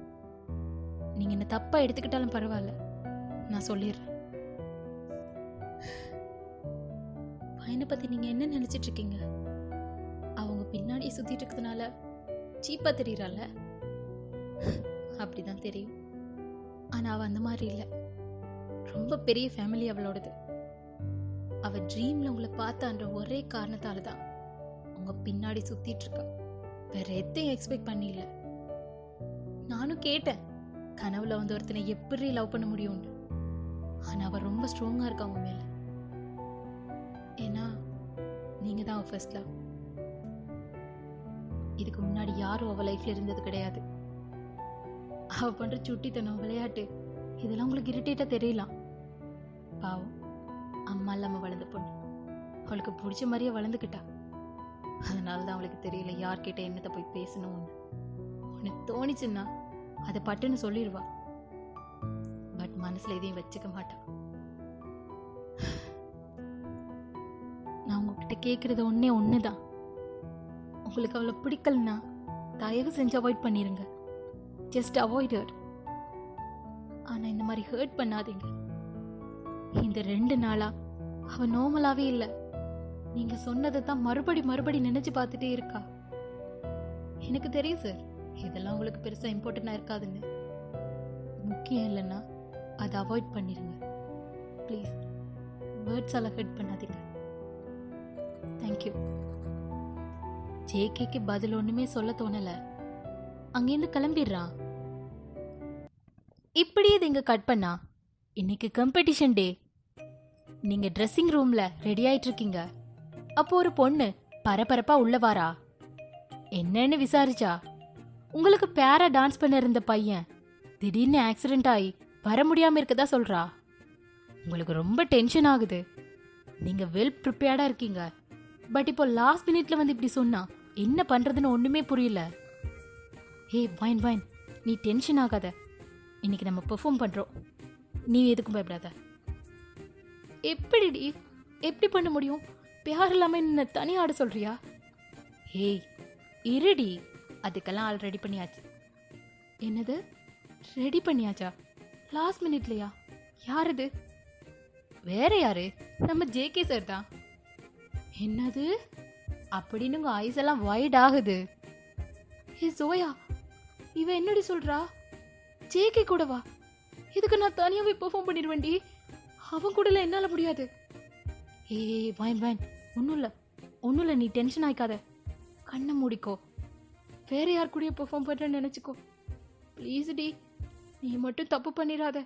நீங்க என்ன தப்பா எடுத்துக்கிட்டாலும் பரவாயில்ல, நான் சொல்லிடுறேன். பையனை பத்தி நீங்க என்ன நினைச்சிட்டு இருக்கீங்க? அவங்க பின்னாடி சுத்திட்டு இருக்கிறதுனால சீப்பா தெரியறால? அப்படிதான் தெரியும். ஆனா அவ அந்த மாதிரி இல்ல. ரொம்ப பெரிய ஃபேமிலி அவளோடது. அவ ட்ரீம்ல உங்களை பார்த்தான்ற ஒரே காரணத்தால தான் உங்க பின்னாடி சுத்திட்டு இருக்கா. வேற எதையும் எக்ஸ்பெக்ட் பண்ணில. நானும் கேட்டேன், கனவுல வந்து ஒருத்தனை எப்படி லவ் பண்ண முடியும்னு. ஆனா அவ ரொம்ப ஸ்ட்ராங்கா இருக்கா உங்க மேல. ஏன்னா நீங்க தான் அவ ஃபர்ஸ்ட் லவ். இதுக்கு முன்னாடி யாரும் அவ லைஃப்ல இருந்தது கிடையாது. அவ பண்ற சுட்டித்தனம், விளையாட்டு இதெல்லாம் உங்களுக்கு இரிட்டேட்டா தெரியலாம். பாவம், அம்மா இல்லாம வளர்ந்த பொண்ணு. அவளுக்கு பிடிச்ச மாதிரியே வளர்ந்துக்கிட்டா. அதனாலதான் அவளுக்கு தெரியல யார்கிட்ட என்னத்தை போய் பேசணும்னு. உனக்கு தோணிச்சுன்னா அதை பட்டுன்னு சொல்லிடுவா. பட் மனசுல எதையும் வச்சுக்க மாட்டா. நான் உங்ககிட்ட கேக்குறது ஒன்னே ஒண்ணுதான். உங்களுக்கு அவளை பிடிக்கலன்னா தயவு செஞ்சு அவாய்ட் பண்ணிருங்க. Just avoid her. ஆனா இந்த மாதிரி ஹர்ட் பண்ணாதீங்க. இந்த 2 நாளா அவ நார்மலாவே இல்ல. நீங்க சொன்னதை தான் மறுபடி நினைச்சு பார்த்துட்டே இருக்கா. எனக்கு தெரியும் சார், இதெல்லாம் உங்களுக்கு பெருசா இம்பார்ட்டண்டா இருக்காதுன்னு. முக்கியம் இல்லைன்னா அதை அவாய்ட் பண்ணிருங்க ப்ளீஸ். வேர்ட்ஸால ஹர்ட் பண்ணாதீங்க. தேங்க்யூ. ஜேகேக்கு பதில் ஒண்ணுமே சொல்ல தோணல. அங்கேருந்து கிளம்பிடுறான். இப்படியே இது இங்க கட் பண்ணா, இன்னைக்கு காம்படிஷன் டே. நீங்க ட்ரெஸ்ஸிங் ரூம்ல ரெடி ஆயிட்டு இருக்கீங்க. அப்போ ஒரு பொண்ணு பரபரப்பா உள்ள வாரா. என்னன்னு விசாரிச்சா, உங்களுக்கு பேரா டான்ஸ் பண்ண இருந்த பையன் திடீர்னு ஆக்சிடென்ட் ஆகி வர முடியாம இருக்கதா சொல்றா. உங்களுக்கு ரொம்ப டென்ஷன் ஆகுது. நீங்க வெல் ப்ரிப்பேர்டா இருக்கீங்க. பட் இப்போ லாஸ்ட் மினிட்ல வந்து இப்படி சொன்னா என்ன பண்றதுன்னு ஒண்ணுமே புரியல. ஹே வைன், நீ டென்ஷன் ஆகாத. இன்னைக்கு நம்ம பெர்ஃபார்ம் பண்றோம். நீ எதுக்கும் பயப்படாத. எப்படி பண்ண முடியும்? பேர் இல்லாம என்ன தனி ஆட சொல்றியா? ஏய் இருடி, அதுக்கெல்லாம் ஆள் ரெடி பண்ணியாச்சு. என்னது ரெடி பண்ணியாச்சா? லாஸ்ட் மினிட்லயா? யார் இது? வேற யாரு? நம்ம ஜேகே சார் தான். என்னது அப்படின்னு உங்க ஐஸ் எல்லாம் வைட் ஆகுது. ஏ சோயா, இவ என்னடி சொல்றா? ஜேகே கூடவா? இதுக்கு நான் தனியாவே பெர்ஃபார்ம் பண்ணிடுவேன்டி. அவன் கூட என்னால முடியாது. ஏய் வைன், ஒன்றும் இல்லை, நீ டென்ஷன் ஆயிக்காத. கண்ணை மூடிக்கோ. வேற யார் கூடயும் பெர்ஃபார்ம் பண்ணுறேன்னு நினச்சிக்கோ. ப்ளீஸ் டி, நீ மட்டும் தப்பு பண்ணிடாத.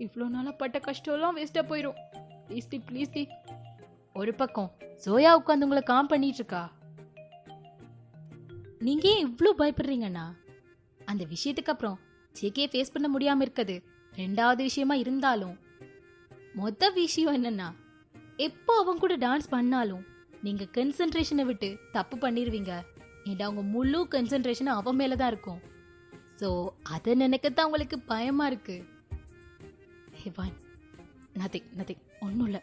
இவ்வளோ நாளாக பட்ட கஷ்டம்லாம் வேஸ்ட்டாக போயிடும். ப்ளீஸ் டி. ஒரு பக்கம் சோயா உட்காந்து உங்களை காம் பண்ணிட்டு இருக்கா. நீங்க ஏன் இவ்வளோ பயப்படுறீங்கண்ணா? அந்த விஷயத்துக்கு அப்புறம் ஜேகே ஃபேஸ் பண்ண முடியாம இருக்குது 2வது விஷயமா இருந்தாலும், மொத்த விஷயம் என்னன்னா, எப்போ அவன் கூட டான்ஸ் பண்ணாலும் நீங்க கன்சென்ட்ரேஷனை விட்டு தப்பு பண்ணிடுவீங்க. ஏன்னா உங்க முழு கன்சென்ட்ரேஷன் அவன் மேலதான் இருக்கும். ஸோ அதை நினைக்கத்தான் உங்களுக்கு பயமா இருக்கு. ஹே வான், நத்திங், ஒன்றும் இல்லை,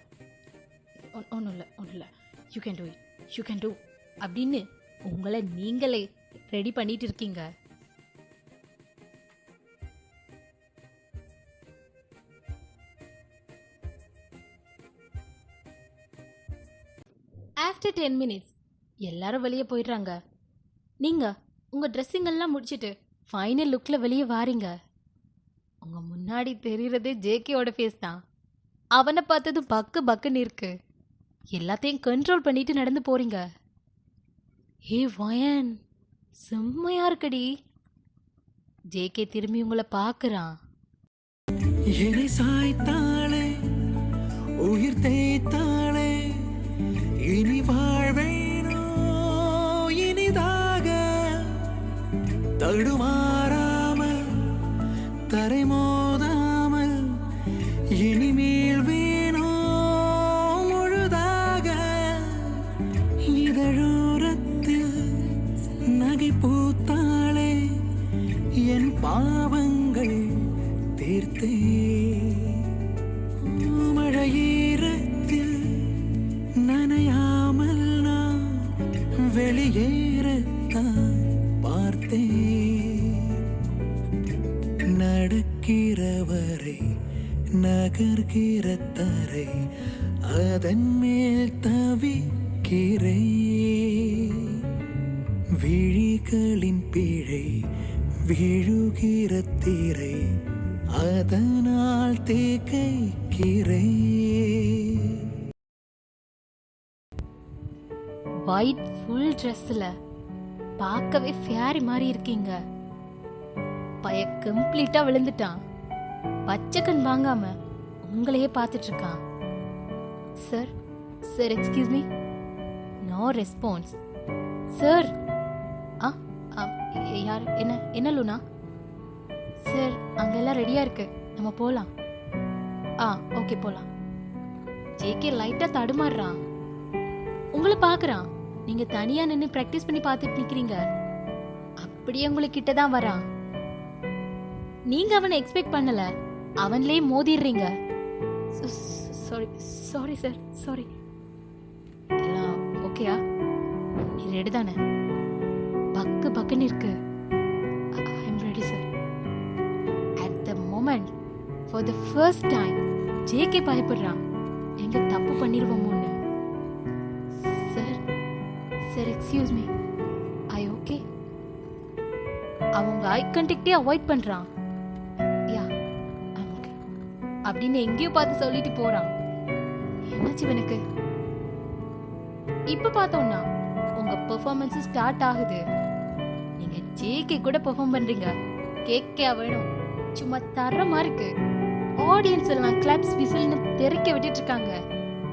யூ கேன் டூ அப்படின்னு உங்களை நீங்களே ரெடி பண்ணிட்டு இருக்கீங்க. ஆஃப்டர் 10 minutes எல்லாரும் வெளியே போயிடுறாங்க. நீங்க உங்க ட்ரெஸ்ஸிங் எல்லாம் முடிச்சிட்டு ஃபைனல் லுக்ல வெளியே வாரீங்க. உங்க முன்னாடி தெரியறதே ஜேகேயோட ஃபேஸ் தான். அவனை பார்த்தது பக்குன்னு இருக்கு. எல்லாத்தையும் கண்ட்ரோல் பண்ணிட்டு நடந்து போறீங்க. ஹே வயன், செம்மையா இருக்கடி. ஜேகே திரும்பி உங்களை பார்க்கறான். என்னை சாய்த்தாளே, உயிர் தேய்த்தாளே, இனி வாழ்வேனோ இனிதாக, தடுமாறாமல் தரைமோதாமல் இனிமேல் வேணோ முழுதாக, இதழோரத்தில் நகை பூத்தாளே, என் பாவங்கள் தீர்த்தே, மழையீரத்தில் நனையாமல் நான் வெளியேறத்தான் பார்த்தேன். நடக்கிறவரை நகர்கிற தரை, அதன் மேல் தவிக்கிறே. விழிகளின் பிழை விழுகிற திரை, அதனால் தேக்கைக்கிறே. ஒயிட் ஃபுல் ட்ரெஸ்ல பார்க்கவே ஃபேரி மாதிரி இருக்கீங்க. பைய கம்ப்ளீட்டா விழுந்துட்டான். பச்சைக்கண் வாங்காம உங்களையே பார்த்துட்டு இருக்கான். Sir excuse me. No response. Sir யார்? என்ன லூனா? சார் அங்கெல்லாம் ரெடியா இருக்கு, நம்ம போலாம். ஓகே போலாம். ஜேகே லைட்டா தடுமாறுறான். உங்களை பாக்குறான். நீங்க தனியா நின்று பிராக்டிஸ் பண்ணி பார்த்துட்டு நிக்கிறீங்க. அப்படியே உங்களுக்கு கிட்டதான் வரான். நீங்க அவனை எக்ஸ்பெக்ட் பண்ணல, அவன்லயே மோதிடுறீங்க. Sorry sir, sorry. எல்லாம் ஓகேயா? நீ ரெடி தானே? பக்கு பக்குன்னு இருக்கு. I am ready sir. At the moment for the first time JK பயப்படுறான் எங்க தப்பு பண்ணிருவோமோன்னு. Sir sir excuse me, I okay? அவங்க ஐ கான்டாக்டே அவாய்ட் பண்றான். யா ஐ ஓகே அப்படின்னு எங்கேயோ பார்த்து சொல்லிட்டு போறான். என்னாச்சு இவனுக்கு? இப்ப பார்த்தோம்னா உங்க பெர்ஃபார்மன்ஸ் ஸ்டார்ட் ஆகுது. நீங்க ஜேகே கூட பெர்ஃபார்ம் பண்றீங்க. கேக்கே வேணும், சும்மா தரமா இருக்கு. ஆடியன்ஸ் எல்லாம் கிளாப்ஸ் விசில்னு தெறிக்க விட்டுட்டு இருக்காங்க.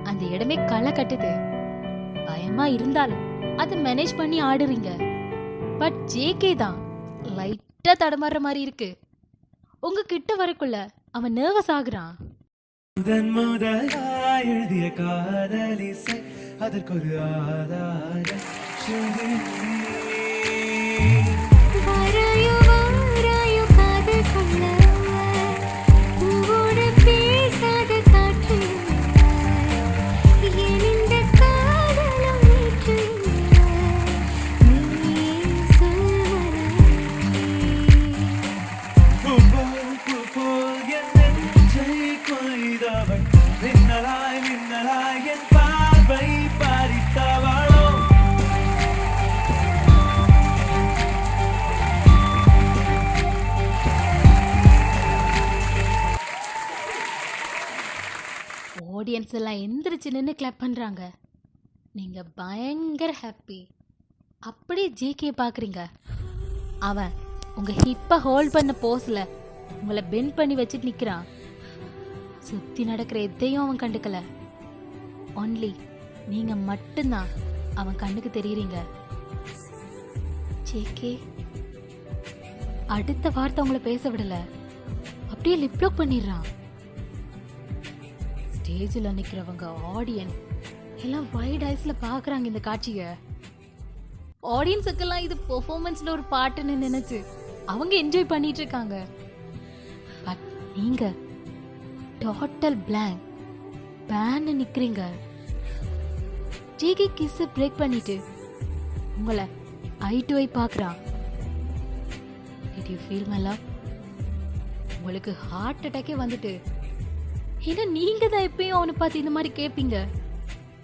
அந்த இடமே களை கட்டுது. பயமா இருந்தாலும் அதை மேனேஜ் பண்ணி ஆடுறீங்க. பட் ஜேகே தான் லைட்டா தடமாற மாதிரி இருக்கு. உங்க கிட்ட வரக்குள்ள அவன் நர்வஸ் ஆகுறான். முதன் முதலாய் எழுதிய காதலிசை அதற்கொரு ஆதார வாராயோ வாராயோ காதல் சொல்ல உன்னோடு பேசாத காற்று ஏன் இந்த காதலும் நேற்று நீ சொல்வதை என் நெஞ்சை கொய்தவள் மின்னலாய் மின்னலாய் என் பார்வை பாரித்தவளோ. ஆடியன்ஸ் எல்லாம் எந்திரிச்சு நின்று கிளாப் பண்றாங்க. நீங்க பயங்கர ஹாப்பி. அப்படியே ஜேகே பாக்குறீங்க. அவன் உங்க ஹிப்ப ஹோல்ட் பண்ண போஸ்ல உங்களை பெண்ட் பண்ணி வச்சுட்டு நிக்கிறான். சுத்தி நடக்கிற எதையும் அவன் கண்டுக்கல. ஒன்லி நீங்க மட்டும்தான் அவன் கண்ணுக்கு தெரியுறீங்க. ஜேகே அடுத்த வார்த்தை உங்களை பேச விடல. அப்படியே லிப் லாக் பண்ணிடுறான். ஸ்டேஜில் நிற்கிறவங்க ஆடியன்ஸ் எல்லாம் வைட் ஐஸ்ல பாக்குறாங்க இந்த காட்சியை. ஆடியன்ஸுக்கெல்லாம் இது பெர்ஃபார்மன்ஸ்ல ஒரு பாட்டுன்னு நினைச்சு அவங்க என்ஜாய் பண்ணிட்டு இருக்காங்க. பட் நீங்க டோட்டல் பிளாங்க் பேன்னு நிக்கிறீங்க. ஜேகே கிஸ் பிரேக் பண்ணிட்டு உங்களை ஐ டு ஐ பாக்குறான். Did you feel my love? உங்களுக்கு ஹார்ட் அட்டாக்கே வந்துட்டு. ஏன்னா நீங்க தான் எப்பயும் அவனை பார்த்து இந்த மாதிரி கேட்பீங்க.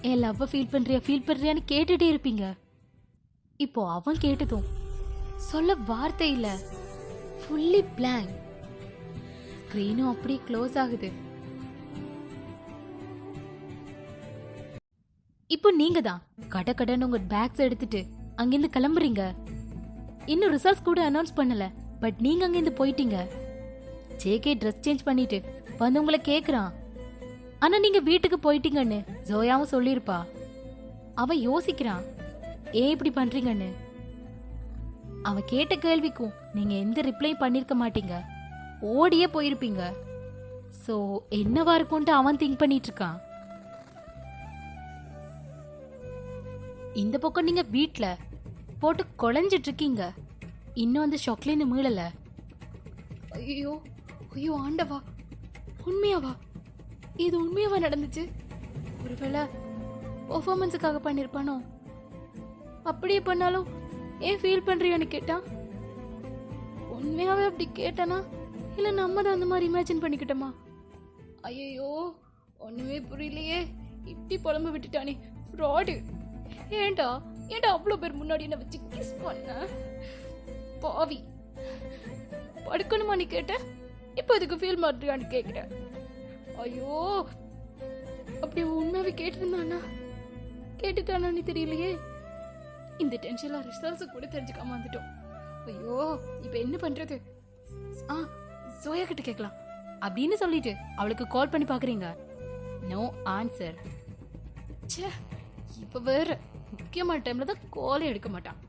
என் லவ்வை ஃபீல் பண்றியான்னு கேட்டுட்டே இருப்பீங்க. இப்போ அவன் கேட்டதும் சொல்ல வார்த்தை இல்ல, ஃபுல்லி பிளாங்க். ஸ்கிரீனும் அப்படியே க்ளோஸ் ஆகுது. இப்போ நீங்க தான் கடன்னு உங்க பேக்ஸ் எடுத்துட்டு அங்கிருந்து கிளம்புறீங்க. இன்னும் ரிசல்ட்ஸ் கூட அனௌன்ஸ் பண்ணல. பட் நீங்க அங்கிருந்து போயிட்டீங்க. ஜேகே ட்ரெஸ் சேஞ்ச் பண்ணிட்டு வந்து உங்களை கேக்குறான். ஆனா நீங்க வீட்டுக்கு போயிட்டீங்கன்னு ஜோயாவும் சொல்லியிருப்பா. அவன் யோசிக்கிறான் ஏன் இப்படி பண்றீங்கன்னு. அவ கேட்ட கேள்விக்கும் நீங்க எந்த ரிப்ளை பண்ணிருக்க மாட்டீங்க, ஓடியே போயிருப்பீங்க. சோ என்னவா இருக்கும்ட்டு அவன் திங்க் பண்ணிட்டு இருக்கான். இந்த பக்கம் நீங்க வீட்ல போட்டு குழஞ்சிட்டு இருக்கீங்க. இன்னும் அந்த ஷாக்லேருந்து மீளல. ஐயோ ஐயோ ஆண்டவா, உண்மையாவா? இது உண்மையாவா நடந்துச்சு? ஒருவேளை பெர்ஃபார்மன்ஸுக்காக பண்ணிருப்பானோ? அப்படியே பண்ணாலும் ஏன் ஃபீல் பண்றியோன்னு கேட்டான். உண்மையாவே அப்படி கேட்டானா இல்ல நம்ம தான் அந்த மாதிரி இமேஜின் பண்ணிக்கிட்டோமா? ஐயோ ஒண்ணுமே புரியலையே. இப்படி புலம்பு விட்டுட்டானே, ஃப்ராடு. ஏன்டா அவ்வளோ பேர் முன்னாடி என்ன வச்சு கிஸ் பண்ண பாவி. படுக்கணுமா நீ கேட்ட? இப்போ இதுக்கு ஃபீல் மாட்டியான்னு கேட்குற. ஐயோ அப்படி உண்மையாவே கேட்டுட்டானு தெரியலையே. இந்த டென்ஷன்ல ரிசல்ட்ஸ் கூட தெரிஞ்சுக்காம வந்துட்டோம். ஐயோ இப்போ என்ன பண்றது? சோயா கிட்ட கேட்கலாம் அப்படின்னு சொல்லிட்டு அவளுக்கு கால் பண்ணி பாக்குறீங்க. No answer. ச்சே, இப்போ வேற முக்கியமான டைம்ல தான் காலே எடுக்க மாட்டான்.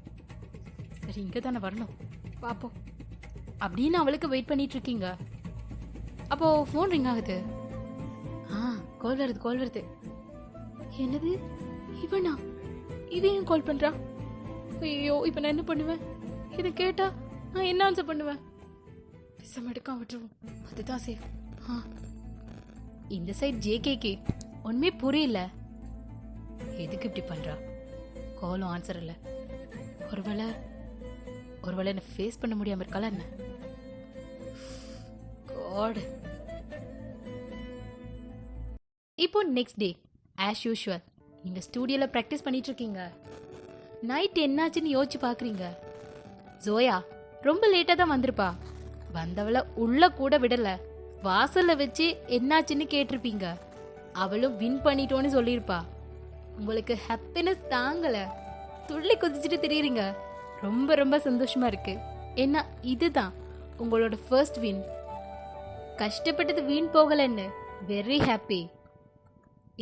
சரி இங்கே தானே வரணும், பார்ப்போம் அப்படின்னு அவளுக்கு வெயிட் பண்ணிட்டு இருக்கீங்க. அப்போ ஃபோன் ரிங் ஆகுது. கால் வருது. என்னது இவனா? இது ஏன் கால் பண்றா? ஐயோ இப்போ நான் என்ன பண்ணுவேன்? இதை கேட்டா நான் என்ன ஆன்சர் பண்ணுவேன்? விஷம் எடுக்காம விட்டுருவோம், அதுதான் சேஃப். இந்த சைட் ஜேகேக்கு ஒண்ணுமே புரியல. எதுக்கு இப்படி பண்றா? காலும் ஆன்சர் இல்ல. ஒருவேளை ஒருவேளை என்ன ஃபேஸ் பண்ண முடியாம இருக்காளா என்ன? God. இப்போ நெக்ஸ்ட் டே ஆஸ் யூஷுவல் நீங்க ஸ்டூடியோல ப்ராக்டிஸ் பண்ணிட்டு இருக்கீங்க. நைட் என்னாச்சுன்னு யோசிச்சு பாக்குறீங்க. ஜோயா ரொம்ப லேட்டா தான் வந்திருப்பா. வந்தவள உள்ள கூட விடல, வாசல்ல வச்சு என்னாச்சுன்னு கேட்டிருப்பீங்க. அவளும் வின் பண்ணிட்டோன்னு சொல்லியிருப்பா. உங்களுக்கு ஹாப்பினஸ் தாங்கல, துள்ளி குதிச்சுட்டு திரியுறீங்க. ரொம்ப ரொம்ப சந்தோஷமா இருக்கு. ஏன்னா இதுதான் உங்களோட ஃபர்ஸ்ட் வின். கஷ்டப்பட்டது வீண் போகலன்னு வெரி ஹாப்பி.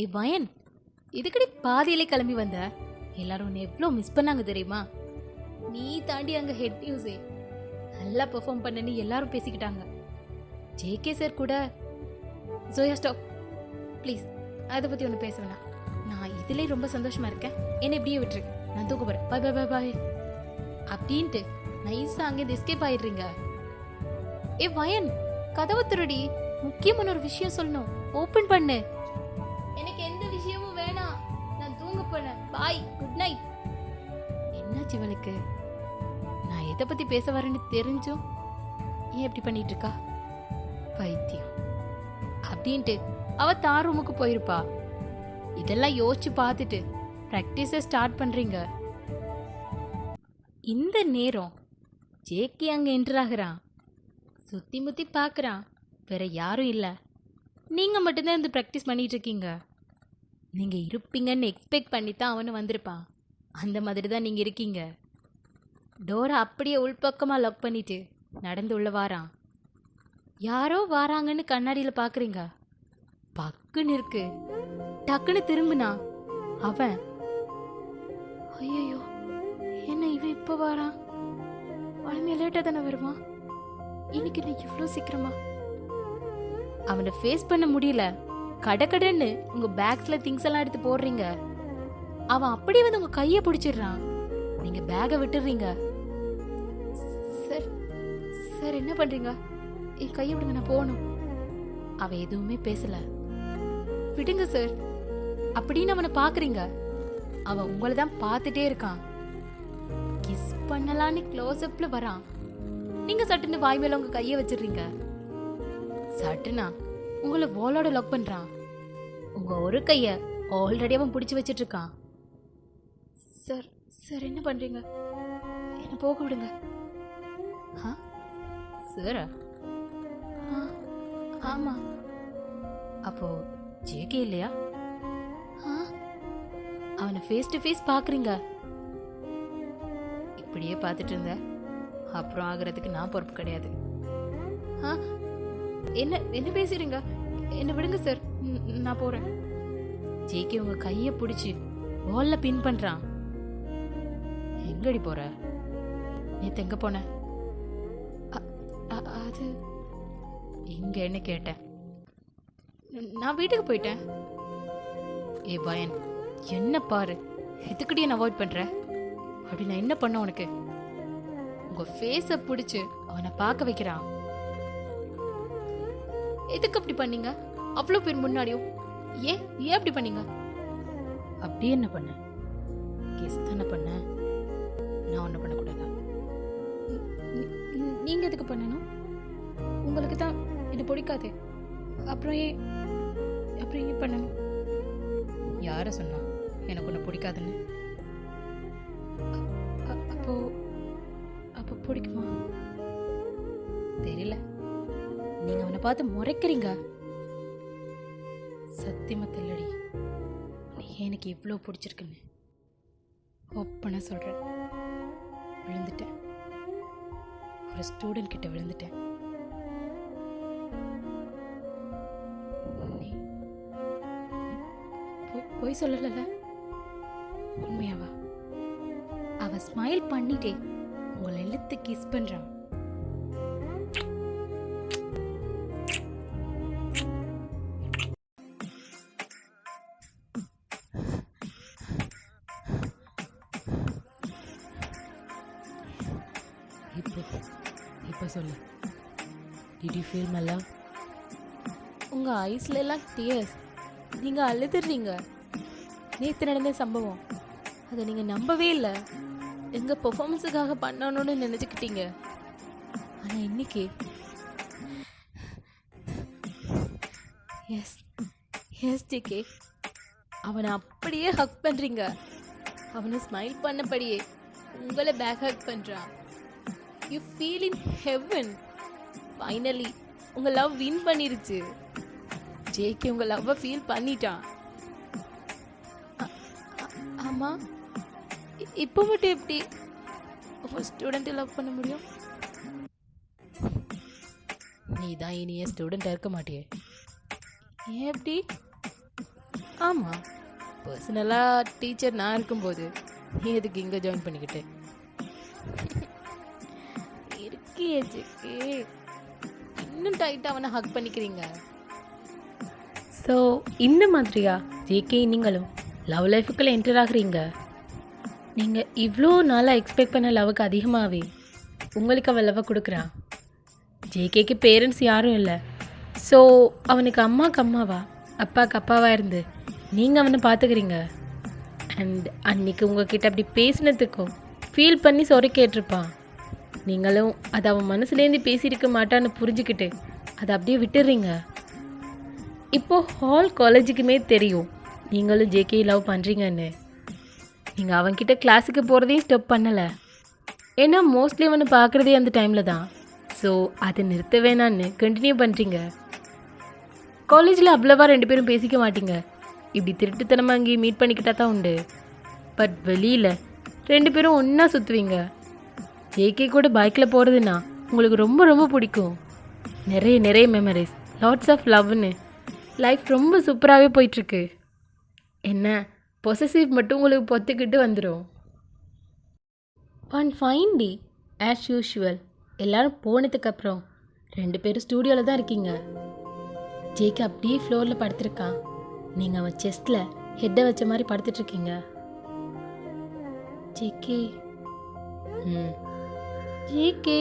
ஏ பயன், இதுக்கடி பாதியிலே கிளம்பி வந்த? எல்லாரும் உன்னை எவ்வளோ மிஸ் பண்ணாங்க தெரியுமா? நீ தாண்டி அங்கே ஹெட் நியூஸே நல்லா பெர்ஃபார்ம் பண்ணன்னு எல்லாரும் பேசிக்கிட்டாங்க. ஜேகே சார் கூட ஜோயா ஸ்டாப் ப்ளீஸ், அதை பற்றி ஒன்று பேச வேணாம். நான் இதுலேயே ரொம்ப சந்தோஷமா இருக்கேன், என்னை இப்படியே விட்டுரு, நான் தூக்க போகிறேன், பாய் பாய் பாய் பாய் அப்படின்ட்டு நைஸாக அங்கேருந்து எஸ்கேப் ஆயிடுறீங்க. ஏ வயன், கதவை திருடி, முக்கியமான ஒரு விஷயம் சொல்லணும், ஓப்பன் பண்ணு. எனக்கு எந்த விஷயமும் வேணாம், நான் தூங்க போறேன், பாய், குட் நைட். என்னாச்சு இவளுக்கு? நான் எதை பத்தி பேச வரேன்னு தெரிஞ்சும் ஏன் இப்படி பண்ணிட்டு இருக்கா? பைத்தியம் அப்படின்ட்டு அவ தான் ரூமுக்கு போயிருப்பா. இதெல்லாம் யோசிச்சு பார்த்துட்டு ப்ராக்டிஸை ஸ்டார்ட் பண்றீங்க. இந்த நேரம் ஜேகே அங்க என்டர் ஆகுறான். சுத்தி முத்தி பார்க்குறான், வேற யாரும் இல்லை, நீங்க மட்டும்தான் இந்த ப்ராக்டிஸ் பண்ணிட்டு இருக்கீங்க. நீங்க இருப்பீங்கன்னு எக்ஸ்பெக்ட் பண்ணி தான் அவனு வந்திருப்பான். அந்த மாதிரி தான் நீங்க இருக்கீங்க. டோரை அப்படியே உள்பக்கமாக லாக் பண்ணிட்டு நடந்து உள்ள வாரான். யாரோ வாராங்கன்னு கண்ணாடியில் பார்க்குறீங்க. பக்குன்னு இருக்கு. டக்குன்னு திரும்பினா அவன், ஐயோ என்ன இவன் இப்போ வாரான்? வளமையை லேட்டாக தானே வருவான், இன்னைக்கு நான் இவ்வளோ சீக்கிரமா? அவனை ஃபேஸ் பண்ண முடியல. கடகடன்னு உங்க பேக்ஸ்ல திங்ஸ் எல்லாம் எடுத்து போடுறீங்க. அவன் அப்படியே வந்து உங்க கையை பிடிச்சிடுறான். நீங்க பேகை விட்டுறீங்க. சார் சார் என்ன பண்றீங்க? என் கையை விடுங்க, நான் போகணும். அவன் எதுவுமே பேசல. விடுங்க சார் அப்படின்னு அவனை பாக்குறீங்க. அவன் உங்களை தான் பார்த்துட்டே இருக்கான். கிஸ் பண்ணலான்னு க்ளோஸ் அப்ல வரான். நீங்க சட்டுன்னு வாய் மேல உங்க கையை வச்சிடுறீங்க. சட்டுனா உங்களை வாலோட லாக் பண்றான். உங்க ஒரு கைய ஆல்ரெடி அவன் பிடிச்சு வச்சிட்டு இருக்கான். சார் சார் என்ன பண்றீங்க? என்ன போக விடுங்க. சாரா? ஆமா. அப்போ ஜேகே இல்லையா? அவனை ஃபேஸ் டு ஃபேஸ் பாக்குறீங்க. இப்படியே பார்த்துட்டு இருந்த அப்புறம் ஆகிறதுக்கு நான் பொறுப்பு கிடையாது. என்ன என்ன பேசுறீங்க? என்ன விடுங்க சார், நான் போறேன். ஜேகே உங்க கைய பிடிச்சு வால்ல பின் பண்றான். எங்கடி போற? நேத்து எங்க போன? அது இங்க என்ன கேட்டேன்? நான் வீட்டுக்கு போயிட்டேன். ஏ பயன், என்ன பாரு, எதுக்கடி என்ன அவாய்ட் பண்ற? அப்படி நான் என்ன பண்ண உனக்கு? உங்க ஃபேஸ பிடிச்சு அவனை பார்க்க வைக்கிறான். எதுக்கு அப்படி பண்ணீங்க? அவ்வளோ பேர் முன்னாடியும் ஏன் ஏன் அப்படி பண்ணீங்க? அப்படி என்ன பண்ண? கெஸ் தானே பண்ண, நான் ஒன்றும் பண்ணக்கூடாதா? நீங்க எதுக்கு பண்ணணும்? உங்களுக்கு தான் இது பிடிக்காது, அப்புறம் ஏன் பண்ணணும்? யார சொன்னா எனக்கு ஒன்று பிடிக்காதுன்னு? அப்போ பிடிக்குமா தெரியல. நீங்க அவனை பார்த்து முறைக்கிறீங்க. சத்தியமா தெரியலடி, நீ எனக்கு இவ்வளோ பிடிச்சிருக்குன்னு. ஒப்பனா சொல்றேன், விழுந்துட்டேன். ஒரு ஸ்டூடெண்ட் கிட்ட விழுந்துட்டேன். போய் சொல்லல, உண்மையாவா? அவ ஸ்மைல் பண்ணிட்டே உங்களை இழுத்து கிஸ் பண்றான். இப்போ சொல்லு, did you feel my love? உங்க ஐஸ்ல எல்லாம் டியர்ஸ். நீங்க அழுதுறீங்க. நேத்து நடந்த சம்பவம் அதை நீங்க நம்பவே இல்லை. எங்கள் பெர்ஃபார்மன்ஸுக்காக பண்ணணும்னு நினச்சிக்கிட்டீங்க. ஆனால் இன்னைக்கு எஸ் எஸ் ஜேகே, அவனை அப்படியே ஹக் பண்ணுறீங்க. அவனை ஸ்மைல் பண்ணபடியே உங்களை பேக் ஹக் பண்ணுறான். You feel in heaven. Finally உங்கள் லவ் வின் பண்ணிருச்சு. ஜேகே உங்கள் லவ்வை ஃபீல் பண்ணிட்டான். ஆமாம், இப்போ மட்டும் எப்படி ஒரு ஸ்டூடெண்ட்டை லவ் பண்ண முடியும்? நீ தான் இனிய ஸ்டூடெண்ட்டாக இருக்க மாட்டியே. ஏன் எப்படி? ஆமாம், பர்சனலாக டீச்சர் நான் இருக்கும்போது நீ எதுக்கு இங்கே ஜாயின் பண்ணிக்கிட்டு இருக்கியே ஜேகே? இன்னும் டைட்டாக அவனை ஹக் பண்ணிக்கிறீங்க. ஸோ இந்த மாதிரியா ஜேகே நீங்களும் லவ் லைஃபுக்குள்ளே என்டர் ஆகுறீங்க? நீங்கள் இவ்வளோ நாளாக எக்ஸ்பெக்ட் பண்ண லவ்வுக்கு அதிகமாகவே உங்களுக்கு அவள் லவ்வை கொடுக்குறான். ஜேகேக்கு பேரண்ட்ஸ் யாரும் இல்லை. ஸோ அவனுக்கு அம்மாவுக்கு அம்மாவா அப்பாவுக்கு அப்பாவா இருந்து நீங்கள் அவனை பார்த்துக்கிறீங்க. அண்ட் அன்றைக்கி உங்ககிட்ட அப்படி பேசினதுக்கும் ஃபீல் பண்ணி சொறி கேட்டிருப்பான். நீங்களும் அதை அவன் மனசுலேருந்து பேசியிருக்க மாட்டான்னு புரிஞ்சுக்கிட்டு அதை அப்படியே விட்டுடுறீங்க. இப்போது ஹால் காலேஜுக்குமே தெரியும் நீங்களும் ஜேகே லவ் பண்ணுறீங்கன்னு. நீங்கள் அவன்கிட்ட கிளாஸுக்கு போகிறதையும் ஸ்டாப் பண்ணலை. ஏன்னா மோஸ்ட்லி அவனை பார்க்குறதே அந்த டைமில் தான். ஸோ அதை நிறுத்த வேணான்னு கண்டினியூ பண்ணுறீங்க. காலேஜில் அவ்வளோவா 2 பேரும் பேசிக்க மாட்டீங்க. இப்படி திருட்டுத்தனமாக அங்கேயும் மீட் பண்ணிக்கிட்டா தான் உண்டு. பட் வெளியில் 2 பேரும் ஒன்றா சுற்றுவீங்க. ஜேகே கூட பைக்கில் போகிறதுனா உங்களுக்கு ரொம்ப ரொம்ப பிடிக்கும். நிறைய மெமரிஸ், லாட்ஸ் ஆஃப் லவ்னு லைஃப் ரொம்ப சூப்பராகவே போயிட்டுருக்கு. என்ன பொசசிவ் மட்டும் உங்களுக்கு பொத்துக்கிட்டு வந்துடும். One fine day as usual எல்லோரும் போனதுக்கப்புறம் 2 பேரும் ஸ்டூடியோவில் தான் இருக்கீங்க. ஜேகே அப்படியே ஃப்ளோரில் படுத்திருக்கான். நீங்கள் அவன் செஸ்ட்டில் ஹெட்டை வச்ச மாதிரி படுத்துட்ருக்கீங்க. ஜேகே ஜேகே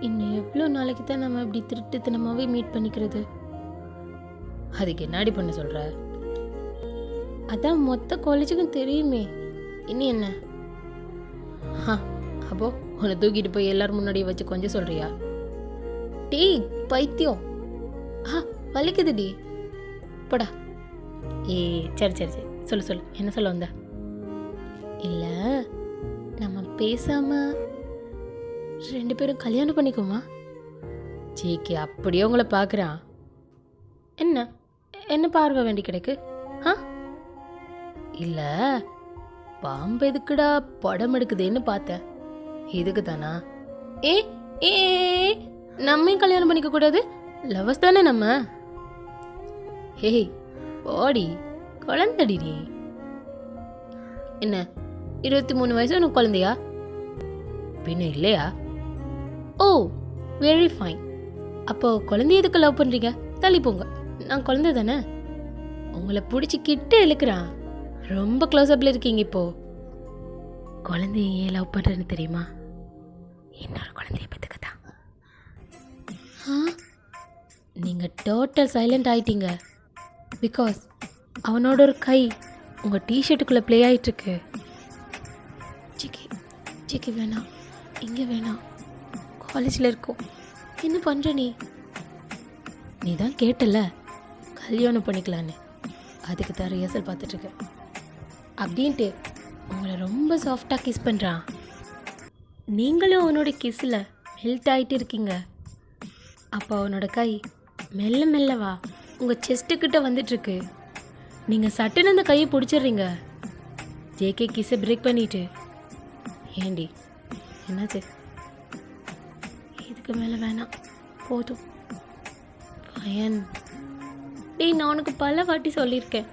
இன்னும் எவ்வளோ நாளைக்கு தான் நம்ம இப்படி திருட்டுத்தனமாகவே மீட் பண்ணிக்கிறது? அதுக்கு என்னடி பண்ண சொல்கிற? அதான் மொத்த காலேஜுக்கும் தெரியுமே. இனி என்ன? அப்போ உன்னை தூக்கிட்டு போய் எல்லாரும் முன்னாடியே வச்சு கொஞ்சம் சொல்கிறியா? டேய் பைத்தியம், வலிக்குதுடி போடா. சரி சொல்லு என்ன சொல்ல வந்த? இல்லை, நம்ம பேசாமல் 2 பேரும் கல்யாணம் பண்ணிக்குமா? ஜேகே அப்படியே உங்களை பார்க்குறான். என்ன பார்வை வேண்டி கிடைக்கு? இல்லை, பாம்பு எதுக்குடா படம் எடுக்குதுன்னு பார்த்தேன். இதுக்கு தானா? ஏ நம்மையும் கல்யாணம் பண்ணிக்க கூடாது? லவர்ஸ் தானே நம்ம. ஓடி குழந்தடி நீ. என்ன 23 வயசு உனக்கு குழந்தையா? பின்ன இல்லையா? ஓ வெரி ஃபைன். அப்போ குழந்தைய எதுக்கு லவ் பண்ணுறீங்க? தள்ளி போங்க, நான் குழந்தை தானே. உங்களை பிடிச்சி கிட்ட இழுக்கிறான். ரொம்ப க்ளோஸ்அப்பில் இருக்கீங்க இப்போ. குழந்தைய ஏன் லவ் பண்ணுறேன்னு தெரியுமா? இன்னொரு குழந்தைய பத்துக்கதான். நீங்கள் டோட்டல் சைலண்ட் ஆயிட்டீங்க. பிகாஸ் அவனோட ஒரு கை உங்கள் டிஷர்ட்டுக்குள்ளே ப்ளே ஆகிட்டுருக்கு. ஜேகே வேணாம், இங்கே வேணாம், காலேஜில் இருக்கோம். என்ன பண்ணுற நீ தான் கேட்டல கல்யாணம் பண்ணிக்கலான்னு. அதுக்கு தான் ரிஹர்சல் பார்த்துட்ருக்கேன் அப்படின்ட்டு உங்களை ரொம்ப சாஃப்டாக கிஸ் பண்ணுறான். நீங்களும் அவனோட கிஸ்ஸில் மெல்ட் ஆகிட்டு இருக்கீங்க. அப்போ அவனோட கை மெல்ல மெல்லவா உங்கள் செஸ்ட்டுக்கிட்ட வந்துட்டுருக்கு. நீங்கள் சட்டுன்னு அந்த கையை பிடிச்சிடுறீங்க. ஜேகே கிஸ்ஸை பிரேக் பண்ணிட்டு, ஏண்டி என்னாச்சு? இதுக்கு மேலே வேணாம், போதும் பயன். டேய், நான் உனக்கு பல வாட்டி சொல்லியிருக்கேன்,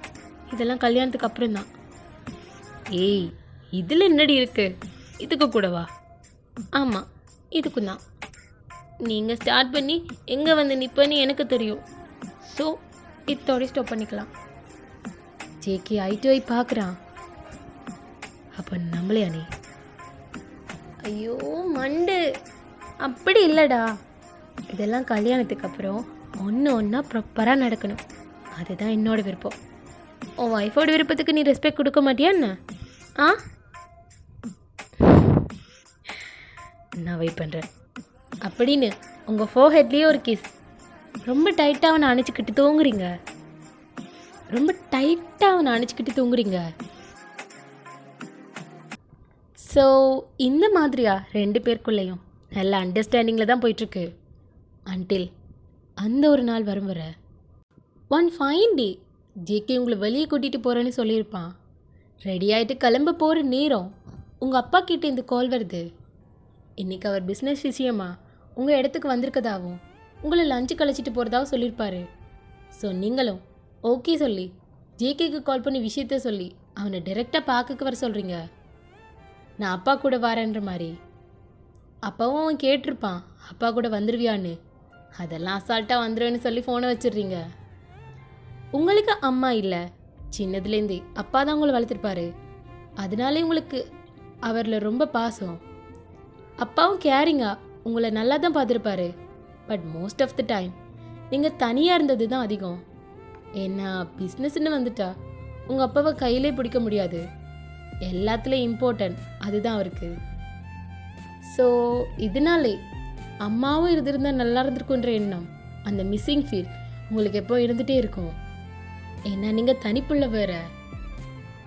இதெல்லாம் கல்யாணத்துக்கு அப்புறம் தான். இதில் என்னடி இருக்கு? இதுக்கு கூடவா? ஆமாம், இதுக்கும் தான். நீங்கள் ஸ்டார்ட் பண்ணி எங்கே வந்து நிற்பேன்னு எனக்கு தெரியும். ஸோ இதோட ஸ்டாப் பண்ணிக்கலாம். ஜேகே ஐ பார்க்குறான். அப்போ நம்மளையா நீ? ஐயோ மண்டு, அப்படி இல்லைடா. இதெல்லாம் கல்யாணத்துக்கு அப்புறம் ஒன்றா ப்ராப்பராக நடக்கணும். அதுதான் என்னோட விருப்பம். உன் ஒய்ஃபோட விருப்பத்துக்கு நீ ரெஸ்பெக்ட் கொடுக்க மாட்டியா என்ன? ஆ, நான் வெயிட் பண்ணுறேன் அப்படின்னு உங்கள் ஃபோர்ஹெட்லேயே ஒரு கிஸ். ரொம்ப டைட்டாக அவனை அணைச்சிக்கிட்டு தூங்குறீங்க. ரொம்ப டைட்டாக அவனை அணைச்சிக்கிட்டு தூங்குறீங்க. ஸோ இந்த மாதிரியா 2 பேருக்குள்ளேயும் நல்ல அண்டர்ஸ்டாண்டிங்கில் தான் போயிட்டுருக்கு. அன்டில் அந்த ஒரு நாள் வரும் வர ஒன் ஃபைன் டே ஜேகே உங்களை வெளியே கூட்டிகிட்டு போகிறேன்னு சொல்லியிருப்பான். ரெடி ஆகிட்டு கிளம்ப போகிற நேரம் உங்கள் அப்பா கிட்ட இந்த கால் வருது. இன்றைக்கி அவர் பிஸ்னஸ் விஷயமா உங்கள் இடத்துக்கு வந்திருக்கதாகவும் உங்களை லஞ்சு கழிச்சிட்டு போகிறதாவும் சொல்லியிருப்பாரு. ஸோ நீங்களும் ஓகே சொல்லி ஜேகேக்கு கால் பண்ணி விஷயத்த சொல்லி அவனை டைரெக்டாக பார்க்க வர சொல்கிறீங்க. நான் அப்பா கூட வரேன்ற மாதிரி. அப்பாவும் அவன் கேட்டிருப்பான் அப்பா கூட வந்துடுவியான்னு. அதெல்லாம் அசால்ட்டாக வந்துடுவேன்னு சொல்லி ஃபோனை வச்சிடுறீங்க. உங்களுக்கு அம்மா இல்லை, சின்னதுலேருந்தே அப்பா தான் உங்களை வளர்த்துருப்பாரு. அதனாலே உங்களுக்கு அவரில் ரொம்ப பாசம். அப்பாவும் கேரிங்கா உங்களை நல்லா தான் பார்த்துருப்பாரு. But most of the time நீங்கள் தனியாக இருந்தது தான் அதிகம். ஏன்னா பிஸ்னஸ்ன்னு வந்துட்டா உங்கள் அப்பாவை கையிலே பிடிக்க முடியாது. எல்லாத்துலேயும் இம்பார்ட்டன்ட் அதுதான் அவருக்கு. ஸோ இதனாலே அம்மாவும் இருந்திருந்தால் நல்லா இருந்திருக்குன்ற எண்ணம், அந்த மிஸ்ஸிங் ஃபீல் உங்களுக்கு எப்போ இருந்துகிட்டே இருக்கும். ஏன்னா நீங்கள் தனிப்புள்ள வேற.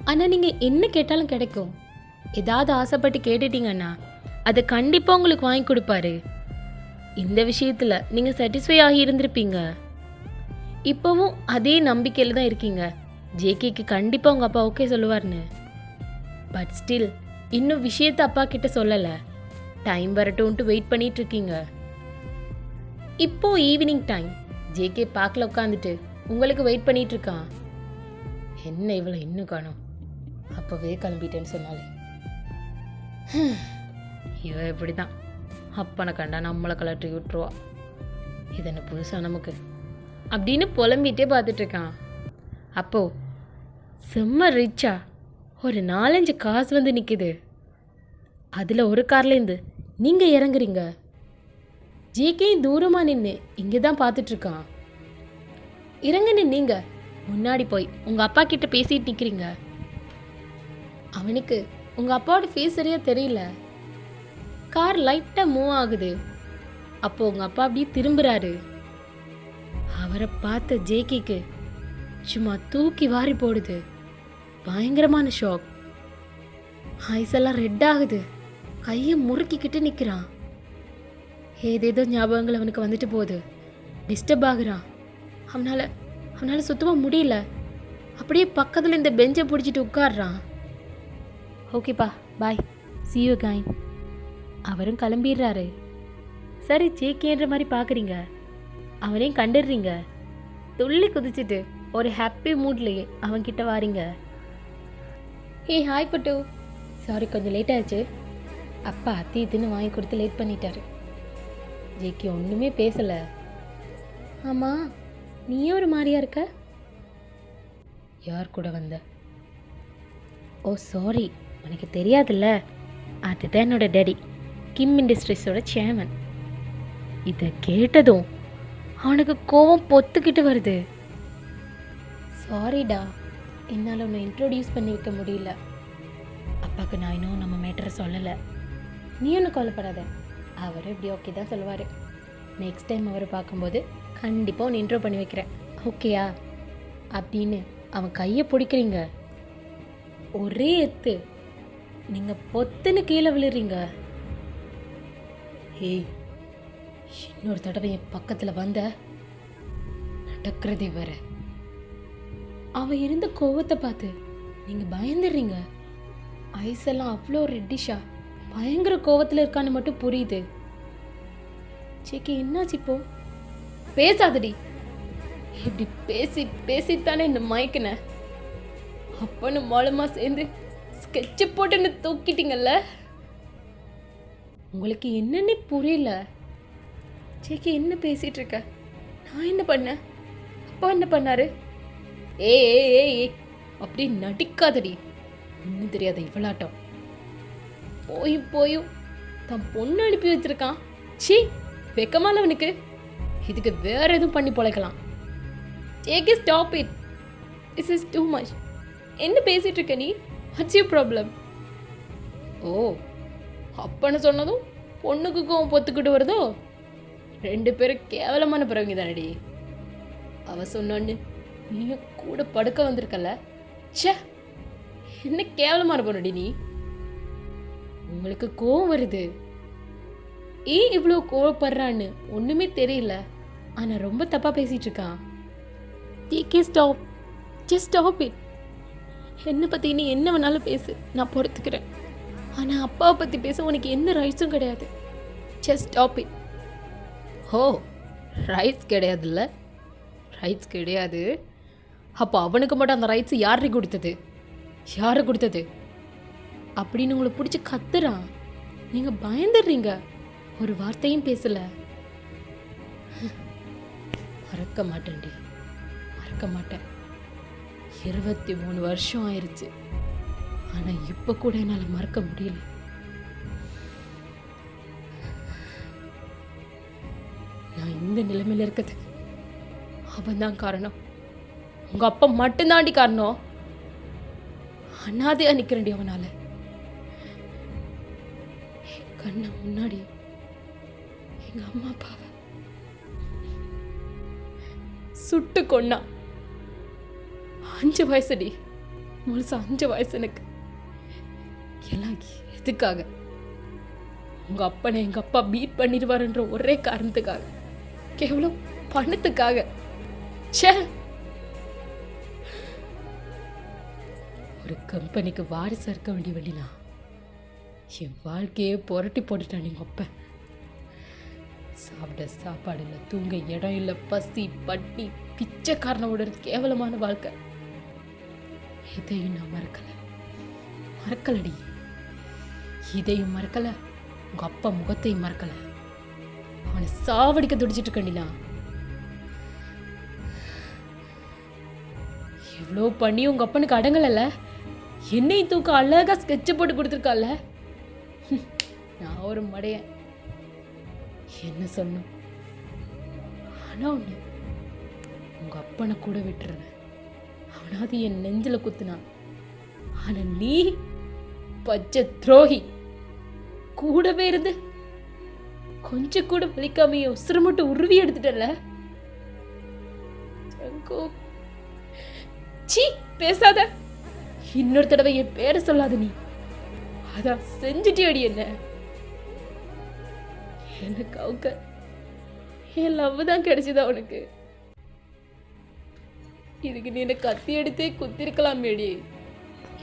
ஆனால் நீங்கள் என்ன கேட்டாலும் கிடைக்கும். ஏதாவது ஆசைப்பட்டு கேட்டுட்டீங்கன்னா அதை கண்டிப்பாக உங்களுக்கு வாங்கி கொடுப்பாரு. இந்த விஷயத்தில் நீங்கள் சாட்டிஸ்ஃபை ஆகி இருந்திருப்பீங்க. இப்போவும் அதே நம்பிக்கையில் தான் இருக்கீங்க ஜேகேக்கு கண்டிப்பாக உங்கள் அப்பா ஓகே சொல்லுவார்னு. பட் ஸ்டில் இன்னும் விஷயத்தை அப்பா கிட்ட சொல்லலை. டைம் வரட்டும்ன்ட்டு வெயிட் பண்ணிட்டு இருக்கீங்க. இப்போ ஈவினிங் டைம் ஜேகே பார்க்கல உட்காந்துட்டு உங்களுக்கு வெயிட் பண்ணிட்டு இருக்கான். என்ன இவ்வளோ இன்னும் காணோம், அப்போவே கிளம்பிட்டேன்னு சொன்னாலே. இவ இப்படி தான் அப்பனை கண்டா நம்மளை கலட்டி விட்டுருவா. இது என்ன புதுசாக நமக்கு அப்படின்னு புலம்பிகிட்டே பார்த்துட்ருக்கான். அப்போது செம்ம ரிச்சா ஒரு 4-5 காசு வந்து நிற்குது. அதில் ஒரு கார்லேருந்து நீங்கள் இறங்குறீங்க. ஜேகேயும் தூரமாக நின்று இங்கே தான் பார்த்துட்ருக்கான். இறங்குன்னு நீங்கள் முன்னாடி போய் உங்கள் அப்பா கிட்ட பேசிட்டு நிற்கிறீங்க. அவனுக்கு உங்கள் அப்பாவோட ஃபேஸ் சரியாக தெரியல. கார் லைட்டாக மூவ் ஆகுது. அப்போ உங்கள் அப்பா அப்படியே திரும்புகிறாரு. அவரை பார்த்த ஜேகேக்கு சும்மா தூக்கி வாரி போடுது. பயங்கரமான ஷாக். ஐஸ் எல்லாம் ரெட் ஆகுது. கையை முறுக்கிக்கிட்டு நிற்கிறான். ஏதேதோ ஞாபகங்கள் அவனுக்கு வந்துட்டு போகுது. டிஸ்டர்ப் ஆகுறான். அவனால் சுத்தமாக முடியல. அப்படியே பக்கத்தில் இந்த பெஞ்சை பிடிச்சிட்டு உட்காடுறான். ஓகேப்பா பாய், see you again. அவரும் கிளம்பிடுறாரு. சரி ஜேகேன்ற மாதிரி பார்க்குறீங்க. அவனையும் கண்டுடுறீங்க. துள்ளி குதிச்சுட்டு ஒரு ஹாப்பி மூட்லேயே அவன்கிட்ட வாரீங்க. ஹே ஹாய் பட்டு, சாரி கொஞ்சம் லேட் ஆச்சு. அப்பா அத்தி இதுன்னு வாங்கி கொடுத்து லேட் பண்ணிட்டாரு. ஜேகே ஒன்றுமே பேசலை. ஆமாம் நீயே ஒரு மாதிரியா இருக்க. யார் கூட வந்த? ஓ சாரி, உனக்கு தெரியாதுல்ல, அதுதான் என்னோட டேடி, கிம் இண்டஸ்ட்ரீஸோட சேர்மன். இதை கேட்டதும் அவனுக்கு கோவம் பொத்துக்கிட்டு வருது. சாரிடா, என்னால் உன்னை இன்ட்ரோடியூஸ் பண்ணி வைக்க முடியல. அப்பாவுக்கு நான் இன்னும் நம்ம மேட்டரை சொல்லலை. நீ ஒன்றும் கவலைப்படாத, அவர் இப்படி ஓகே தான் சொல்லுவார். நெக்ஸ்ட் டைம் அவரை பார்க்கும்போது கண்டிப்பாக உன்னை இன்ட்ரோ பண்ணி வைக்கிறேன், ஓகேயா அப்படின்னு அவன் கையை பிடிக்கிறீங்க. ஒரே எத்து நீங்கள் பொத்துன்னு கீழே விழுறீங்க. ஏய், இன்னொரு தடவை என் பக்கத்தில் வந்த நடக்கிறதே வேற. அவன் இருந்த கோவத்தை பார்த்து நீங்கள் பயந்துடுறீங்க. ஐஸ் எல்லாம் அவ்வளோ ரெட்டிஷா பயங்கர கோவத்தில் இருக்கான்னு மட்டும் புரியுது. சேக்கி என்னாச்சு இப்போ? பேசாதடி. இப்படி பேசி பேசித்தானே இந்த மயக்கின. அப்பன்னு மூலமா சேர்ந்து ஸ்கெட்சு போட்டுன்னு தூக்கிட்டீங்கல்ல. உங்களுக்கு என்னன்னு புரியல. சேக்கி என்ன பேசிட்டு இருக்க? நான் என்ன பண்ணேன்? அப்பா என்ன பண்ணாரு? ஏய் அப்படி நடிக்காதடி. இன்னும் தெரியாத இவ்வளாட்டம். போயும் தன் பொண்ணு அனுப்பி வச்சிருக்கான். சீ, வெக்கமால அவனுக்கு. இதுக்கு வேற எதுவும் பண்ணி பொழைக்கலாம். JK stop it, this is too much. என்ன பேசிட்டு இருக்க நீ? What's you problem? ஓ, அப்பன்னு சொன்னதும் பொண்ணுக்கு கோவம் பொத்துக்கிட்டு வருதோ? 2 பேரும் கேவலமான பிறவிங்க தானடி. அவ சொன்னான்னு நீயும் கூட படுக்க வந்திருக்கல. ச்சே, என்ன கேவலமான பொண்ணுடி நீ. உங்களுக்கு கோவம் வருது, ஏன் இவ்வளோ கோவப்படுறான்னு ஒண்ணுமே தெரியல. ஆனா ரொம்ப தப்பா பேசிட்டு இருக்கான். JK stop, just stop it. என்னை பற்றி நீ என்ன வேணாலும் பேசு, நான் பொறுத்துக்கிறேன். ஆனால் அப்பாவை பற்றி பேச உனக்கு எந்த ரைட்ஸும் கிடையாது. Just stop it. ஓ, ரைட்ஸ் கிடையாதுல்ல? ரைட்ஸ் கிடையாது. அப்போ அவனுக்கு மட்டும் அந்த ரைட்ஸ் யாரு கொடுத்தது? யாரு கொடுத்தது? அப்படின்னு உங்களை பிடிச்சி கத்துறான். நீங்கள் பயந்துடுறீங்க, ஒரு வார்த்தையும் பேசல. மறக்க மாட்டேன்டி, மறக்க மாட்டேன். 23 வருஷம் ஆயிருச்சு, ஆனா இப்ப கூட என்னால மறக்க முடியல. நான் இந்த நிலைமையில இருக்கிறதுக்கு அவன் தான் காரணம். உங்க அப்பா மட்டும்தாண்டி காரணம். அனாதையா நிக்கிறேன்டி அவனால. என் கண்ண முன்னாடி எங்க அம்மா அப்பாவை சுட்டு கொன்னா. 5 வயசுடி, முழுசா 5 வயசு எனக்கு. எல்லாம் எதுக்காக? உங்க அப்பனை எங்க அப்பா பீட் பண்ணிடுவாருன்ற ஒரே காரணத்துக்காக, கேவலம் பணத்துக்காக. ச்சே, ஒரு கம்பெனிக்கு வாரிசா இருக்க வேண்டிய வண்டினா என் வாழ்க்கையே புரட்டி போட்டுட்டான் எங்க அப்ப. சாப்பிட சாப்பாடு இல்லை, தூங்க இடம் இல்லை, பசி பட்டி பிச்சைக்காரனோட கேவலமான வாழ்க்கை. இதையும் நான் மறக்கலடி. இதையும் மறக்கல, உங்க அப்பா முகத்தையும் மறக்கல. அவனை சாவடிக்க துடிச்சிட்டு இருக்கண்டினா. இவ்வளோ பண்ணி உங்க அப்பனுக்கு அடங்கலல்ல. என்னையும் தூக்க அழகா ஸ்கெட்ச் போட்டு கொடுத்துருக்கால. நான் ஒரு மடையன், என்ன சொன்ன. ஆனா ஒண்ணு, உங்க அப்பனை கூட விட்டுருவேன். அவனாவது என் நெஞ்சில குத்துனான். ஆனா நீ பச்சை துரோகி. கூடவே இருந்து கொஞ்சம் கூட வலிக்காமைய உசுர மட்டும் உருவி எடுத்துட்டல. சீ, பேசாத. இன்னொரு தடவை என் பேரை சொல்லாத நீ. அதான் செஞ்சுட்டியடி என்ன. எனக்கு அவங்க என் லவ் தான் கிடைச்சதா உனக்கு? இதுக்கு நீ என்ன கத்தி எடுத்தே குத்திருக்கலாமேடி.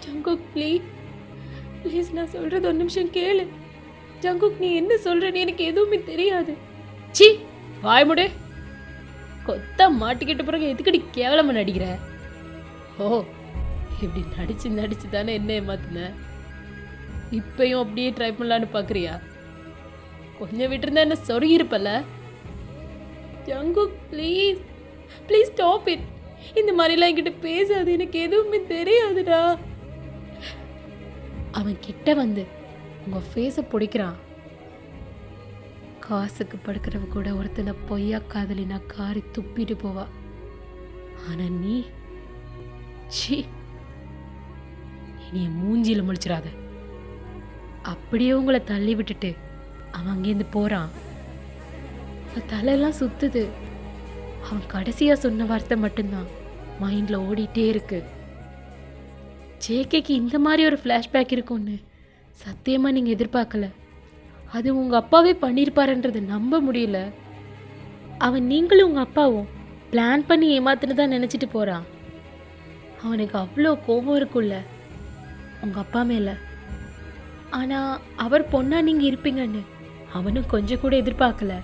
ஜங்குக் ப்ளீஸ் நான் சொல்றது ஒரு நிமிஷம் கேளு. ஜங்குக், நீ என்ன சொல்றன்னு எனக்கு எதுவுமே தெரியாது. சீ, வாய் முடு. கொத்தா மாட்டிக்கிட்ட பிறகு எதுக்கடி கேவலமா நடிக்கிற? ஓ, இப்படி நடிச்சு தானே என்ன ஏமாத்துன. இப்பயும் அப்படியே ட்ரை பண்ணலான்னு பாக்குறியா? கொஞ்சம் விட்டுருந்தா என்ன சொருகி இருப்பல. Jungkook please stop it. இந்த மாதிரிலாம் என்கிட்ட பேசாது, எனக்கு எதுவுமே தெரியாதுடா. அவன் கிட்ட வந்து உங்க ஃபேஸை பிடிக்கிறான். காசுக்கு படுக்கிறவ கூட ஒருத்தனை பொய்யா காதலினா காரி துப்பிட்டு போவா. ஆனா நீ இனி மூஞ்சியில முழிச்சிடாத. அப்படியே உங்களை தள்ளி விட்டுட்டு அவன் அங்கேருந்து போறான். தலையெல்லாம் சுத்துது. அவன் கடைசியா சொன்ன வார்த்தை மட்டும்தான் மைண்ட்ல ஓடிட்டே இருக்கு. ஜேகேக்கு இந்த மாதிரி ஒரு ஃப்ளாஷ்பேக் இருக்கும்னு சத்தியமா நீங்க எதிர்பார்க்கல. அது உங்க அப்பாவே பண்ணியிருப்பாருன்றதை நம்ப முடியல. அவன் நீங்களும் உங்க அப்பாவும் பிளான் பண்ணி ஏமாத்துனதான் நினைச்சிட்டு போறான். அவனுக்கு அவ்வளோ கோபம் இருக்குல்ல உங்க அப்பா மேல. ஆனா அவர் பொண்ணா நீங்க இருப்பீங்கன்னு அவனும் கொஞ்சம் கூட எதிர்பார்க்கல.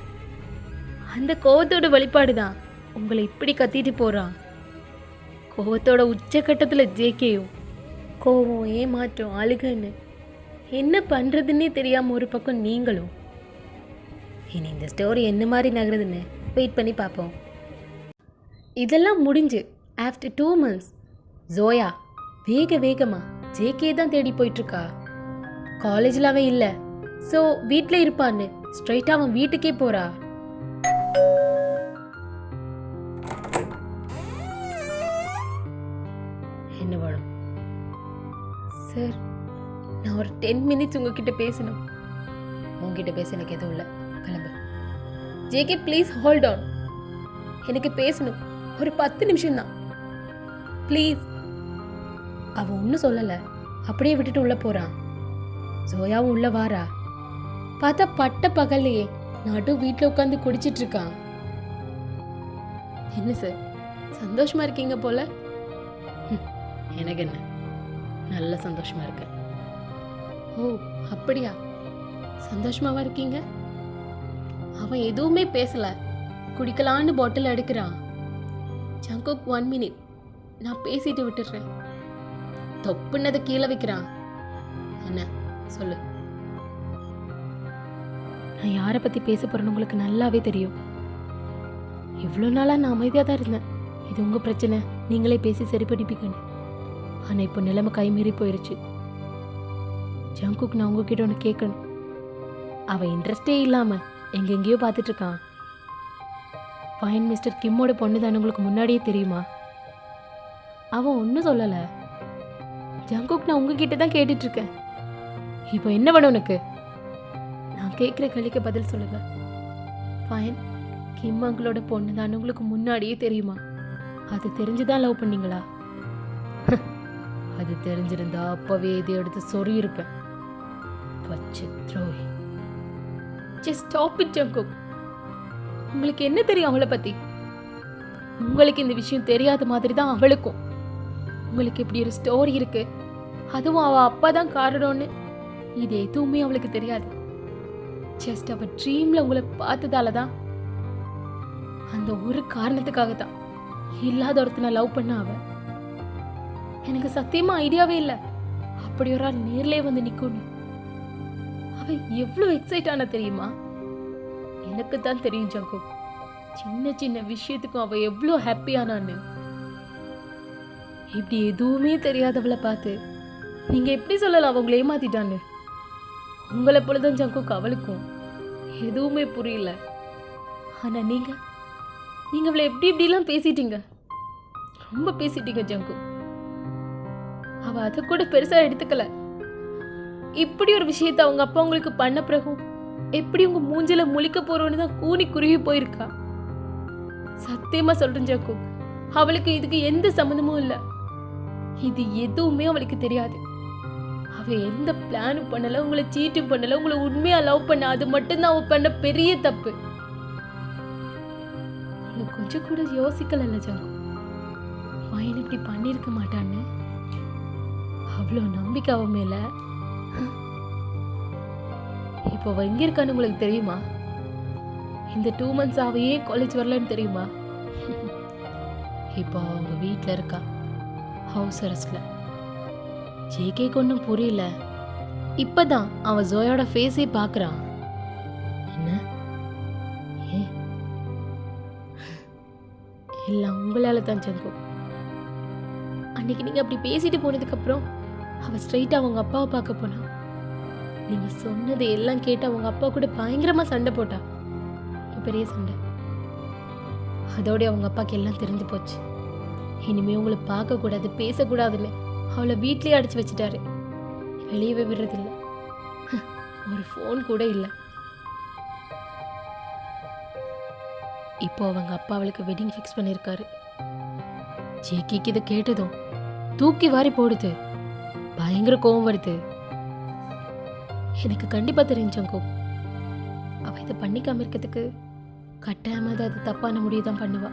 அந்த கோவத்தோட வெளிப்பாடுதான் உங்களை இப்படி கத்திட்டு போறான். கோவத்தோட உச்சக்கட்டத்துல ஜேகேயும் கோவம், ஏமாற்றம், அழுகன்னு என்ன பண்றதுன்னே தெரியாம ஒரு பக்கம் நீங்களும். இனி இந்த ஸ்டோரி என்ன மாதிரி நகருதுன்னு வெயிட் பண்ணி பார்ப்போம். இதெல்லாம் முடிஞ்சு ஆஃப்டர் 2 months ஜோயா வேகமா ஜேகே தான் தேடி போயிட்டு இருக்கா. காலேஜில் அவன் இல்லை, ஸோ வீட்டில் இருப்பான்னு ஸ்ட்ரைட்டாக அவன் வீட்டுக்கே போறா. என்ன வேணும்? சார், நான் ஒரு 10 மினிட்ஸ் உங்ககிட்ட பேசணும். உங்ககிட்ட பேச எனக்கு எதுவும் இல்லை, கிளம்பு. ஜேகே ப்ளீஸ் ஹோல்ட் ஆன், எனக்கு பேசணும், ஒரு 10 நிமிஷம் தான் ப்ளீஸ். அவன் ஒன்றும் சொல்லலை, அப்படியே விட்டுட்டு உள்ள போறான். ஜோயாவும் உள்ள வாரா. பார்த்தா பட்ட பகல்லையே நடு வீட்டில் உட்காந்து குடிச்சிட்டு இருக்கான். என்ன சார் சந்தோஷமா இருக்கீங்க போல? எனக்கு என்ன, நல்ல சந்தோஷமா இருக்கேன். ஓ அப்படியா, சந்தோஷமாவா இருக்கீங்க? அவன் எதுவுமே பேசல, குடிக்கலான்னு பாட்டில் எடுக்கிறான். ஜங்குக் 1 மினிட், நான் பேசிட்டு விட்டுடுறேன். தொப்புன்னதை கீழே வைக்கிறான். என்ன சொல்லு. நான் யாரை பத்தி பேச போறேன்னு உங்களுக்கு நல்லாவே தெரியும். இவ்வளோ நாளா நான் அமைதியாக தான் இருந்தேன். இது உங்க பிரச்சனை, நீங்களே பேசி சரி பண்ணிப்பீங்கன்னு. ஆனா இப்போ நிலைமை கைமீறி போயிருச்சு. ஜங்குக், நான் உங்ககிட்ட ஒன்று கேட்கணும். அவன் இன்ட்ரெஸ்டே இல்லாம எங்கெங்கேயோ பார்த்துட்டு இருக்கான். ஃபைன் மிஸ்டர் கிம்மோட பொண்ணு தான் உங்களுக்கு முன்னாடியே தெரியுமா? அவன் ஒன்றும் சொல்லலை. ஜங்குக், நான் உங்ககிட்ட தான் கேட்டுட்டு இருக்கேன். இப்போ என்ன வேணும் உனக்கு? நான் கேட்குற கேள்விக்கு பதில் சொல்லுங்க. ஃபைன், கிம் அங்கிளோட பொண்ணு தான் உங்களுக்கு முன்னாடியே தெரியுமா? அது தெரிஞ்சுதான் லவ் பண்ணீங்களா? அது தெரிஞ்சிருந்தா அப்பவே இதை எடுத்து சொறி இருப்பேன். பச்சை துரோகி. Just stop it Jungkook. உங்களுக்கு என்ன தெரியும் அவளை பத்தி? உங்களுக்கு இந்த விஷயம் தெரியாத மாதிரி தான் அவளுக்கும். உங்களுக்கு இப்படி ஒரு ஸ்டோரி இருக்கு, அதுவும் அவ அப்பா தான் காரணம்னு, இது எதுவுமே அவளுக்கு தெரியாது. ஜஸ்ட் அவ ட்ரீம்ல உங்களை பார்த்ததால தான், அந்த ஒரு காரணத்துக்காக தான் இல்லாத ஒருத்தனை லவ் பண்ண அவ. எனக்கு சத்தியமா ஐடியாவே இல்லை அப்படி ஒரு ஆள் நேர்லயே வந்து நிக்கணும். அவ எவ்வளவு எக்ஸைட் ஆன தெரியுமா? எனக்கு தான் தெரியும் ஜங்குக், சின்ன சின்ன விஷயத்துக்கும் அவ எவ்வளோ ஹாப்பியானான்னு. இப்படி எதுவுமே தெரியாதவளை பார்த்து நீங்க எப்படி சொல்லலாம் அவங்களை ஏமாத்திட்டான்னு? உங்களை போலதான் ஜங்குக் அவளுக்கும் எதுவுமே புரியல. ஆனா நீங்க அவளை எப்படி இப்படிலாம் பேசிட்டீங்க, ரொம்ப பேசிட்டீங்க ஜங்குக். அவ அதை கூட பெருசா எடுத்துக்கல. இப்படி ஒரு விஷயத்த அவங்க அப்பா உங்களுக்கு பண்ண பிறகும் எப்படி உங்க மூஞ்சில முழிக்க போறோன்னு தான் கூனி குருவி போயிருக்கா. சத்தியமா சொல்றேன் ஜங்குக், அவளுக்கு இதுக்கு எந்த சம்மந்தமும் இல்லை. இது எதுவுமே அவளுக்கு தெரியாது. அவ எந்த பிளானும் பண்ணல, உங்களை சீட்டும் பண்ணல, உங்களை உண்மையா லவ் பண்ண, அது மட்டும்தான் அவ பண்ண பெரிய தப்பு. நீங்க கொஞ்சம் கூட யோசிக்கல ஜங்கு, பையன் இப்படி பண்ணிருக்க மாட்டான்னு. அவ்வளவு நம்பிக்கை அவ மேல. இப்போ அவ எங்க இருக்கான்னு உங்களுக்கு தெரியுமா? இந்த 2 months அவையே காலேஜ் வரலன்னு தெரியுமா? இப்போ அவங்க வீட்டில் இருக்கா, ஹவுஸ் அரெஸ்ட்ல. ஜேகே ஒன்றும் புரியல. இப்பதான் அவன் ஜோயோட ஃபேஸே பார்க்குறான். என்ன எல்லாம் உங்களால தான் ஜங்கு. அன்னைக்கு நீங்க அப்படி பேசிட்டு போனதுக்கு அப்புறம் அவ ஸ்ட்ரைட்டா அவங்க அப்பாவை பார்க்க போனா. நீங்க சொன்னதை எல்லாம் கேட்டு அவங்க அப்பா கூட பயங்கரமா சண்டை போட்டா, பெரிய சண்டை. அதோட அவங்க அப்பாக்கு எல்லாம் தெரிஞ்சு போச்சு. இனிமே உங்களை பார்க்க கூடாது, பேசக்கூடாதுன்னு அவளை வீட்லயே அடைச்சு வச்சுட்டாரு. வெளியவே விடுறதில்ல, ஒரு ஃபோன் கூட இல்லை. இப்போ அவங்க அப்பா அவளுக்கு வெட்டிங் ஃபிக்ஸ் பண்ணியிருக்காரு. ஜேக்கிக்கு இதை கேட்டதும் தூக்கி வாரி போடுது, பயங்கர கோவம் வருது. எனக்கு கண்டிப்பா தெரிஞ்சங்கோ அவ இதை பண்ணிக்காம இருக்கிறதுக்கு கட்டாயமா அது தப்பான முடிவு தான் பண்ணுவா.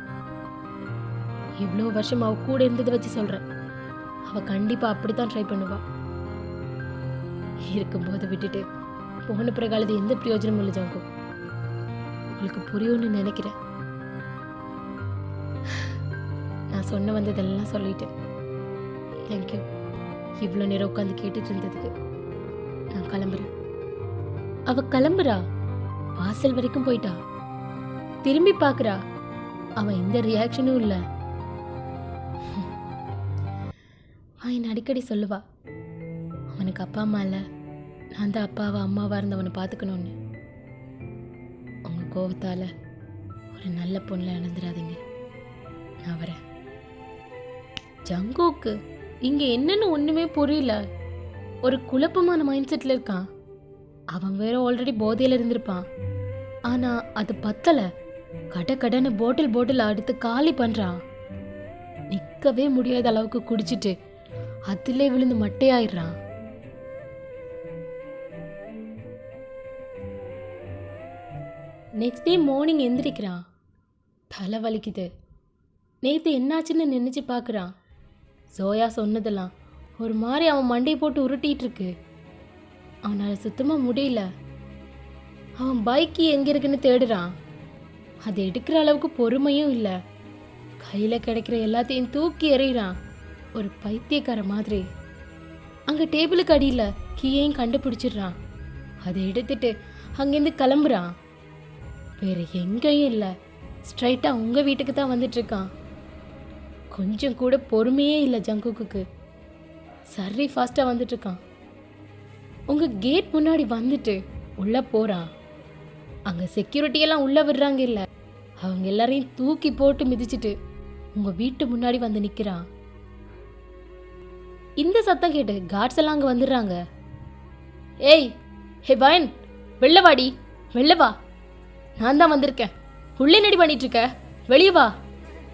இவ்வளோ வருஷம் அவ கூட இருந்ததை வச்சு சொல்றேன், அவ கண்டிப்பா அப்படித்தான் ட்ரை பண்ணுவா. இருக்கும்போது விட்டுட்டு போன பிறகாலது எந்த பிரயோஜனமும் இல்லை ஜாங்கோ. உங்களுக்கு புரியும்னு நினைக்கிறேன். நான் சொன்ன வந்ததெல்லாம் சொல்லிட்டேன். தேங்க்யூ இவ்வளோ நேரம் உட்காந்து கேட்டுட்டு இருந்ததுக்கு. நான் கிளம்புறேன். அவ கிளம்புறா, வாசல் வரைக்கும் போயிட்டா. திரும்பி பார்க்கறா, அவன் எந்த ரியாக்ஷனும் இல்லை. அவன் அடிக்கடி சொல்லுவா, அவனுக்கு அப்பா அம்மா இல்லை, நான் தான் அப்பாவா அம்மாவா இருந்தவனை பார்த்துக்கணும்னு. உங்க கோவத்தால ஒரு நல்ல பொண்ணில் இழந்துடாதீங்க. நான் வரேன். ஜங்குக்கு இங்க என்னன்னு ஒண்ணுமே புரியல. ஒரு குழப்பமான மைண்ட் செட்டில் இருக்கான். அவன் வேற ஆல்ரெடி போதையில் இருந்திருப்பான். ஆனால் அது பத்தலை. கடன்னு பாட்டில் அடுத்து காலி பண்ணுறான். நிற்கவே முடியாத அளவுக்கு குடிச்சிட்டு அதிலே விழுந்து மட்டையாயிடுறான். Next day morning எந்திரிக்கிறான். தலை வலிக்குது. நேற்று என்னாச்சுன்னு நினச்சி பார்க்குறான். சோயா சொன்னதெல்லாம் ஒரு மாதிரி அவன் மண்டையை போட்டு உருட்டிகிட்டு இருக்கு. அவனால் சுத்தமாக முடியல. அவன் பைக்கு எங்கே இருக்குன்னு தேடுறான். அதை எடுக்கிற அளவுக்கு பொறுமையும் இல்லை. கையில் கிடைக்கிற எல்லாத்தையும் தூக்கி எறிகிறான் ஒரு பைத்தியக்கார மாதிரி. அங்கே டேபிளுக்கு அடியில் கீயையும் கண்டுபிடிச்சிடுறான். அதை எடுத்துட்டு அங்கேருந்து கிளம்புறான். வேறு எங்கேயும் இல்லை, ஸ்ட்ரைட்டாக உங்கள் வீட்டுக்கு தான் வந்துட்டுருக்கான். கொஞ்சம் கூட பொறுமையே இல்லை ஜங்குக்கு. சரி ஃபாஸ்ட்டாக வந்துட்டுருக்கான். உங்கள் கேட் முன்னாடி வந்துட்டு உள்ளே போகிறான். அங்கே செக்யூரிட்டியெல்லாம் உள்ளே விடுறாங்க இல்லை, அவங்க எல்லாரையும் தூக்கி போட்டு மிதிச்சிட்டு உங்கள் வீட்டு முன்னாடி வந்து நிற்கிறான். இந்த சத்தம் கேட்டு கார்ட்ஸ் எல்லாம் அங்கே வந்துடுறாங்க. ஏய் ஹே பயன், வெளில வாடி, வெளில வா, நான் தான் வந்திருக்கேன். உள்ளே நடி பண்ணிட்டு இருக்க, வெளியே வா,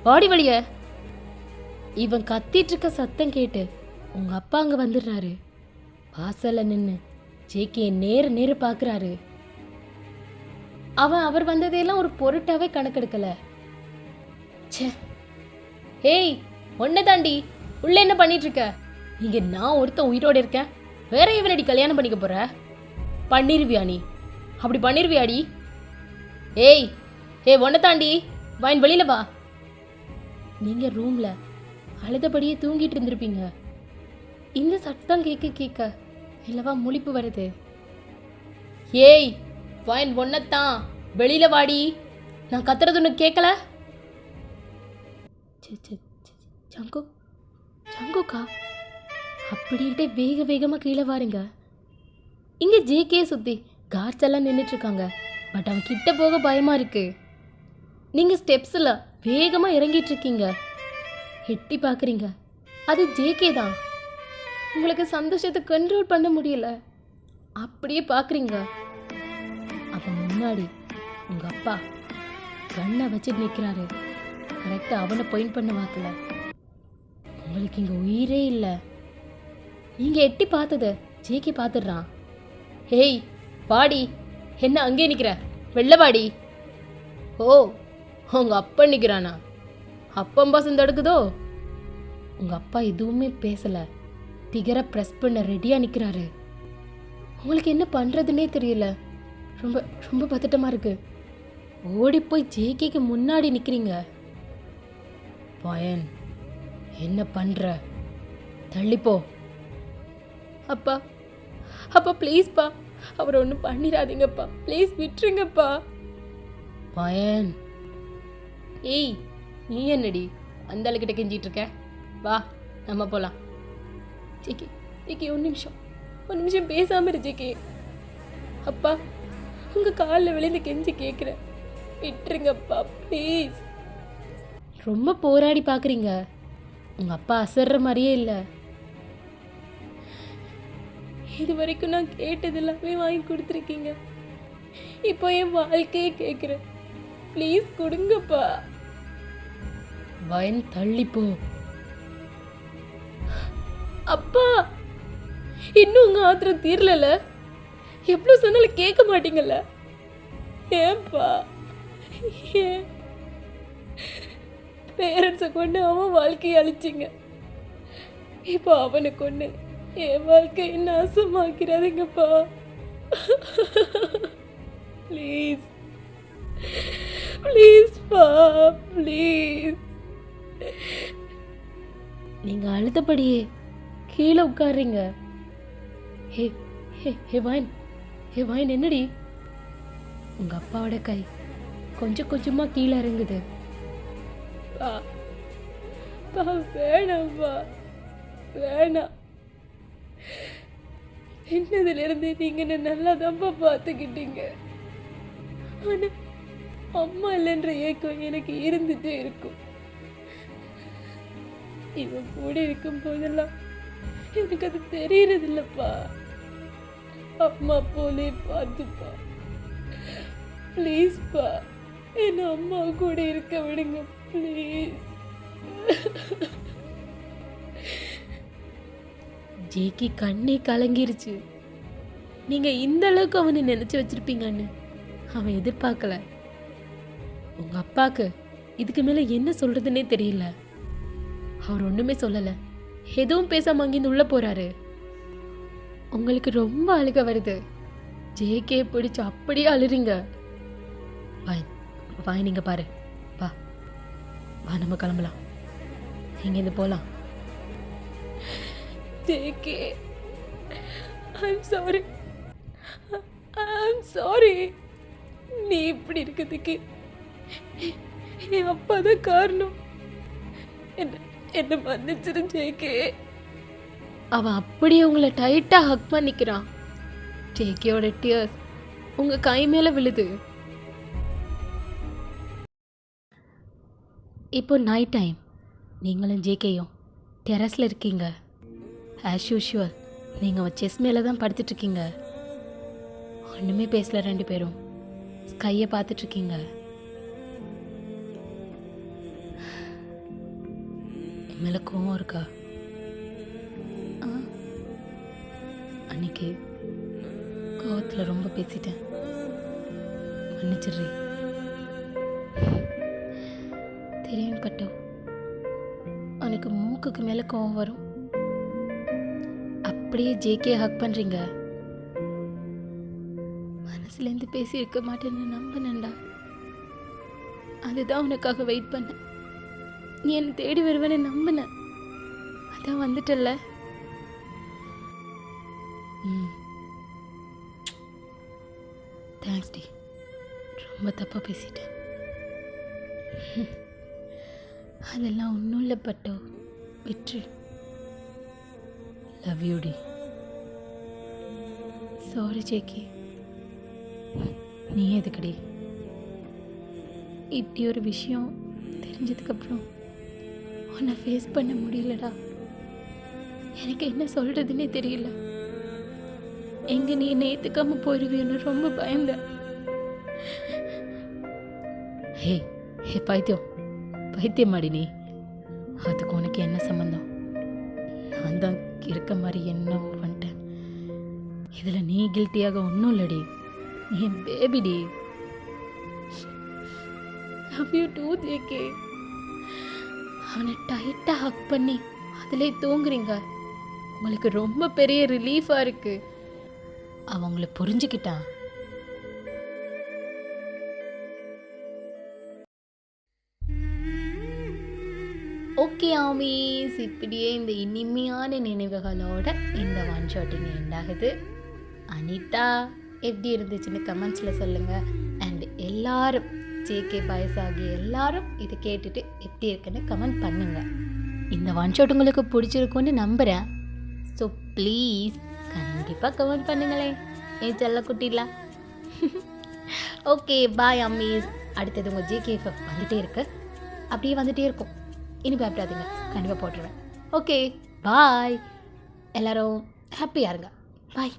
வாடி வெளிய. இவன் கத்திட்டு இருக்க சத்தம் கேட்டு உங்க அப்பா அங்கே வந்துடுறாரு. வாசல்ல நின்று ஜேகே நேர பார்க்குறாரு. அவர் வந்ததையெல்லாம் ஒரு பொருட்டாவே கணக்கெடுக்கல. ச்சே, ஏய் ஒன்ன தாண்டி உள்ள என்ன பண்ணிட்டு இருக்க? இங்க நான் ஒருத்தன் உயிரோடு இருக்கேன், வேற இவனடி கல்யாணம் பண்ணிக்க போற? பண்ணிருவியா நீ? அப்படி பண்ணிருவியாடி? ஏய் ஒன்ன தாண்டி வாயின் வெளியில வா. நீங்க ரூம்ல அழுதபடியே தூங்கிட்டு இருந்திருப்பீங்க. இந்த சத்தம் கேட்க இல்லவா முழிப்பு வருது. ஏய் வாயின் ஒன்னத்தான், வெளியில வாடி, நான் கத்துறது ஒன்று கேட்கல. ஜங்குக்கா அப்படின்ட்டு வேகமாக கீழே வாருங்க. இங்கே ஜேகே சுற்றி கார்ட்ஸ் எல்லாம் நின்றுட்டுருக்காங்க. பட் அவன் கிட்ட போக பயமாக இருக்கு. நீங்கள் ஸ்டெப்ஸில் வேகமாக இறங்கிட்டு இருக்கீங்க. எட்டி பார்க்குறீங்க, அது ஜேகே தான். உங்களுக்கு சந்தோஷத்தை கண்ட்ரோல் பண்ண முடியல. அப்படியே பார்க்குறீங்க. அப்போ முன்னாடி உங்கள் அப்பா கண்ணை வச்சுட்டு நிற்கிறாரு. கரெக்டாக அவனை பாயிண்ட் பண்ண வாக்கல. உங்களுக்கு இங்கே உயிரே இல்லை. நீங்கள் எட்டி பார்த்தது ஜேகே பார்த்துடுறான். ஹேய் பாடி, என்ன அங்கே நிற்கிற, வெளில பாடி. ஓ உங்கள் அப்பா நிற்கிறானா? அப்பம் பசந்து எடுக்குதோ? உங்கள் அப்பா எதுவுமே பேசலை. டிகரை ப்ரெஸ் பண்ண ரெடியாக நிற்கிறாரு. உங்களுக்கு என்ன பண்ணுறதுன்னே தெரியல. ரொம்ப ரொம்ப பதட்டமாக இருக்கு. ஓடி போய் ஜேகேக்கு முன்னாடி நிற்கிறீங்க. பயன் என்ன பண்ணுற? தள்ளிப்போ. அப்பா ப்ளீஸ்ப்பா, அவர் ஒன்றும் பண்ணிடாதீங்கப்பா, ப்ளீஸ் விட்டுருங்கப்பா. பயன் ஏய் நீ என்னடி அந்த ஆளுக்கிட்ட கெஞ்சிட்டு இருக்க? வா நம்ம போகலாம். ஜேகே ஒரு நிமிஷம் பேசாம இரு ஜேகே. அப்பா உங்கள் காலில் விழுந்து கெஞ்சி கேட்குறேன், விட்டுருங்கப்பா ப்ளீஸ். ரொம்ப போராடி பார்க்குறீங்க. உங்கள் அப்பா அசர்ற மாதிரியே இல்லை. இது வரைக்கும் நான் கேட்டது எல்லாமே வாங்கி கொடுத்துருக்கீங்க. இப்போ என் வாழ்க்கையே கேட்குறேன், ப்ளீஸ் கொடுங்கப்பா. வயன் தள்ளிப்போ. அப்பா இன்னும் உங்க ஆத்திரம் தீரல. எவ்வளோ சொன்னாலும் கேட்க மாட்டீங்கல்ல? ஏன்பா? ஏன் பேரண்ட்ஸை கொண்டு அவன் வாழ்க்கையை அழிச்சிங்க. இப்போ அவனை கொண்டு என் வாழ்க்கையை நாசமாக்கிறாதீங்கப்பா ப்ளீஸ் ப்ளீஸ்ப்பா ப்ளீஸ். நீங்கள் அழுத்தபடியே கீழே உட்காருங்க. ஹே வாயின் என்னடி? உங்கள் அப்பாவோட கை கொஞ்சம் கொஞ்சமாக கீழே இறங்குது. வேணாம்ப்பா வேணாம். என்னதுலேருந்து நீங்கள் என்ன நல்லா தான்ப்பா பார்த்துக்கிட்டீங்க. ஆனால் அம்மா இல்லைன்ற ஏக்கம் எனக்கு இருந்துட்டே இருக்கும். இவன் கூட இருக்கும் போதெல்லாம் எனக்கு அது தெரியறது இல்லப்பா. அம்மா போலே பார்த்துப்பா. ப்ளீஸ்ப்பா, என்ன அம்மா கூட இருக்க விடுங்க ப்ளீஸ். ஜேகே கண்ணே கலங்கிருச்சு. நீங்க இந்த அளவுக்கு அவனை நினைச்சு வச்சிருப்பீங்கன்னு அவன் எதிர்பார்க்கல. உங்க அப்பாக்கு இதுக்கு மேல என்ன சொல்றதுன்னே தெரியல. அவர் ஒண்ணுமே சொல்லல, எதுவும் பேசாம அங்கிருந்து உள்ள போறாரு. உங்களுக்கு ரொம்ப அழுக வருது. ஜேகே பிடிச்சு அப்படியே அழுறீங்க. வாய் நீங்க பாரு. வா வா, நம்ம கிளம்பலாம். இங்கேருந்து போலாம். JK, I'm sorry. I'm sorry. நீ இப்படி இருக்கிறதுக்கு என் அப்பா தான் காரணம். என்ன மன்னிச்சிரு ஜேகே. அவன் அப்படியே உங்களை டைட்டா ஹக் பண்ணிக்கிறான். ஜேகேயோட டியர்ஸ் உங்க கை மேல விழுது. இப்போ நைட் டைம். நீங்களும் ஜேகேயும் டெரஸில் இருக்கீங்க. ஆஸ் யூஷுவல் நீங்கள் செஸ் மேலே தான் படுத்துட்ருக்கீங்க. ஒன்றுமே பேசல, ரெண்டு பேரும் ஸ்கையை பார்த்துட்ருக்கீங்க. என் மேலே கோவம் இருக்கா? அன்னைக்கு கோவத்தில் ரொம்ப பேசிட்டேன், மன்னிச்சிடுறேன். தெரியும் பட்டு, உனக்கு மூக்குக்கு மேலே கோவம் வரும். அப்படியே ஜேகே ஹக் பண்ணுறீங்க. மனசுலேருந்து பேசியிருக்க மாட்டேன்னு நம்பினேன்டா. அதுதான் உனக்காக வெயிட் பண்ணேன். நீ என்னை தேடி வருவேன்னு நம்பினேன். அதான் வந்துட்டல்ல. Thanks D. ரொம்ப தப்பாக பேசிட்டேன். அதெல்லாம் ஒன்றும் இல்லை பட்டோ, விட்டு. லவ் யூ டி. Sorry JK. நீ எதுக்குடி? இப்படி ஒரு விஷயம் தெரிஞ்சதுக்கப்புறம் உன்னை ஃபேஸ் பண்ண முடியலடா. எனக்கு என்ன சொல்கிறதுனே தெரியல. எங்கே நீ என்னை ஏற்றுக்காமல் போயிடுவேன்னு ரொம்ப பயந்தேன். ஹே ஹே பைத்தியம், பைத்தியமாடி நீ. அதுக்கு உனக்கு என்ன சம்மந்தம்? நான் தான் இருக்க மாதிரி என்னவோ பண்ணிட்டேன். இதில் நீ கில்ட்டியாக ஒன்றும் இல்லடி. நீ என் பேபிடி. Love you too JK. அவனை டைட்டாக ஹக் பண்ணி அதிலே தூங்குறீங்க. உங்களுக்கு ரொம்ப பெரிய ரிலீஃபாக இருக்கு. அவன் உங்களை புரிஞ்சுக்கிட்டான். ஓகே ஆமீஸ், இப்படியே இந்த இனிமையான நினைவுகளோட இந்த ஒன் ஷாட்டிங் எண்ட் ஆகுது. அனிதா எப்படி இருந்துச்சுன்னு கமெண்ட்ஸில் சொல்லுங்கள். அண்ட் எல்லாரும் ஜேகே பாய்ஸ் ஆகிய எல்லாரும் இதை கேட்டுட்டு எப்படி இருக்குன்னு கமெண்ட் பண்ணுங்கள். இந்த ஒன் ஷாட் உங்களுக்கு பிடிச்சிருக்குன்னு நம்புகிறேன். ஸோ ப்ளீஸ் கண்டிப்பாக கமெண்ட் பண்ணுங்களேன். ஏன் செல்ல குட்டிலாம். Okay bye அம்மீஸ். அடுத்தது உங்கள் ஜேகேஎஃப் வந்துகிட்டே இருக்கு, அப்படியே வந்துகிட்டே இருக்கும். இனி பயப்படாதீங்க, கண்டிப்பாக போட்டுருவேன். Okay bye. எல்லோரும் ஹாப்பியாக இருங்க. பாய்.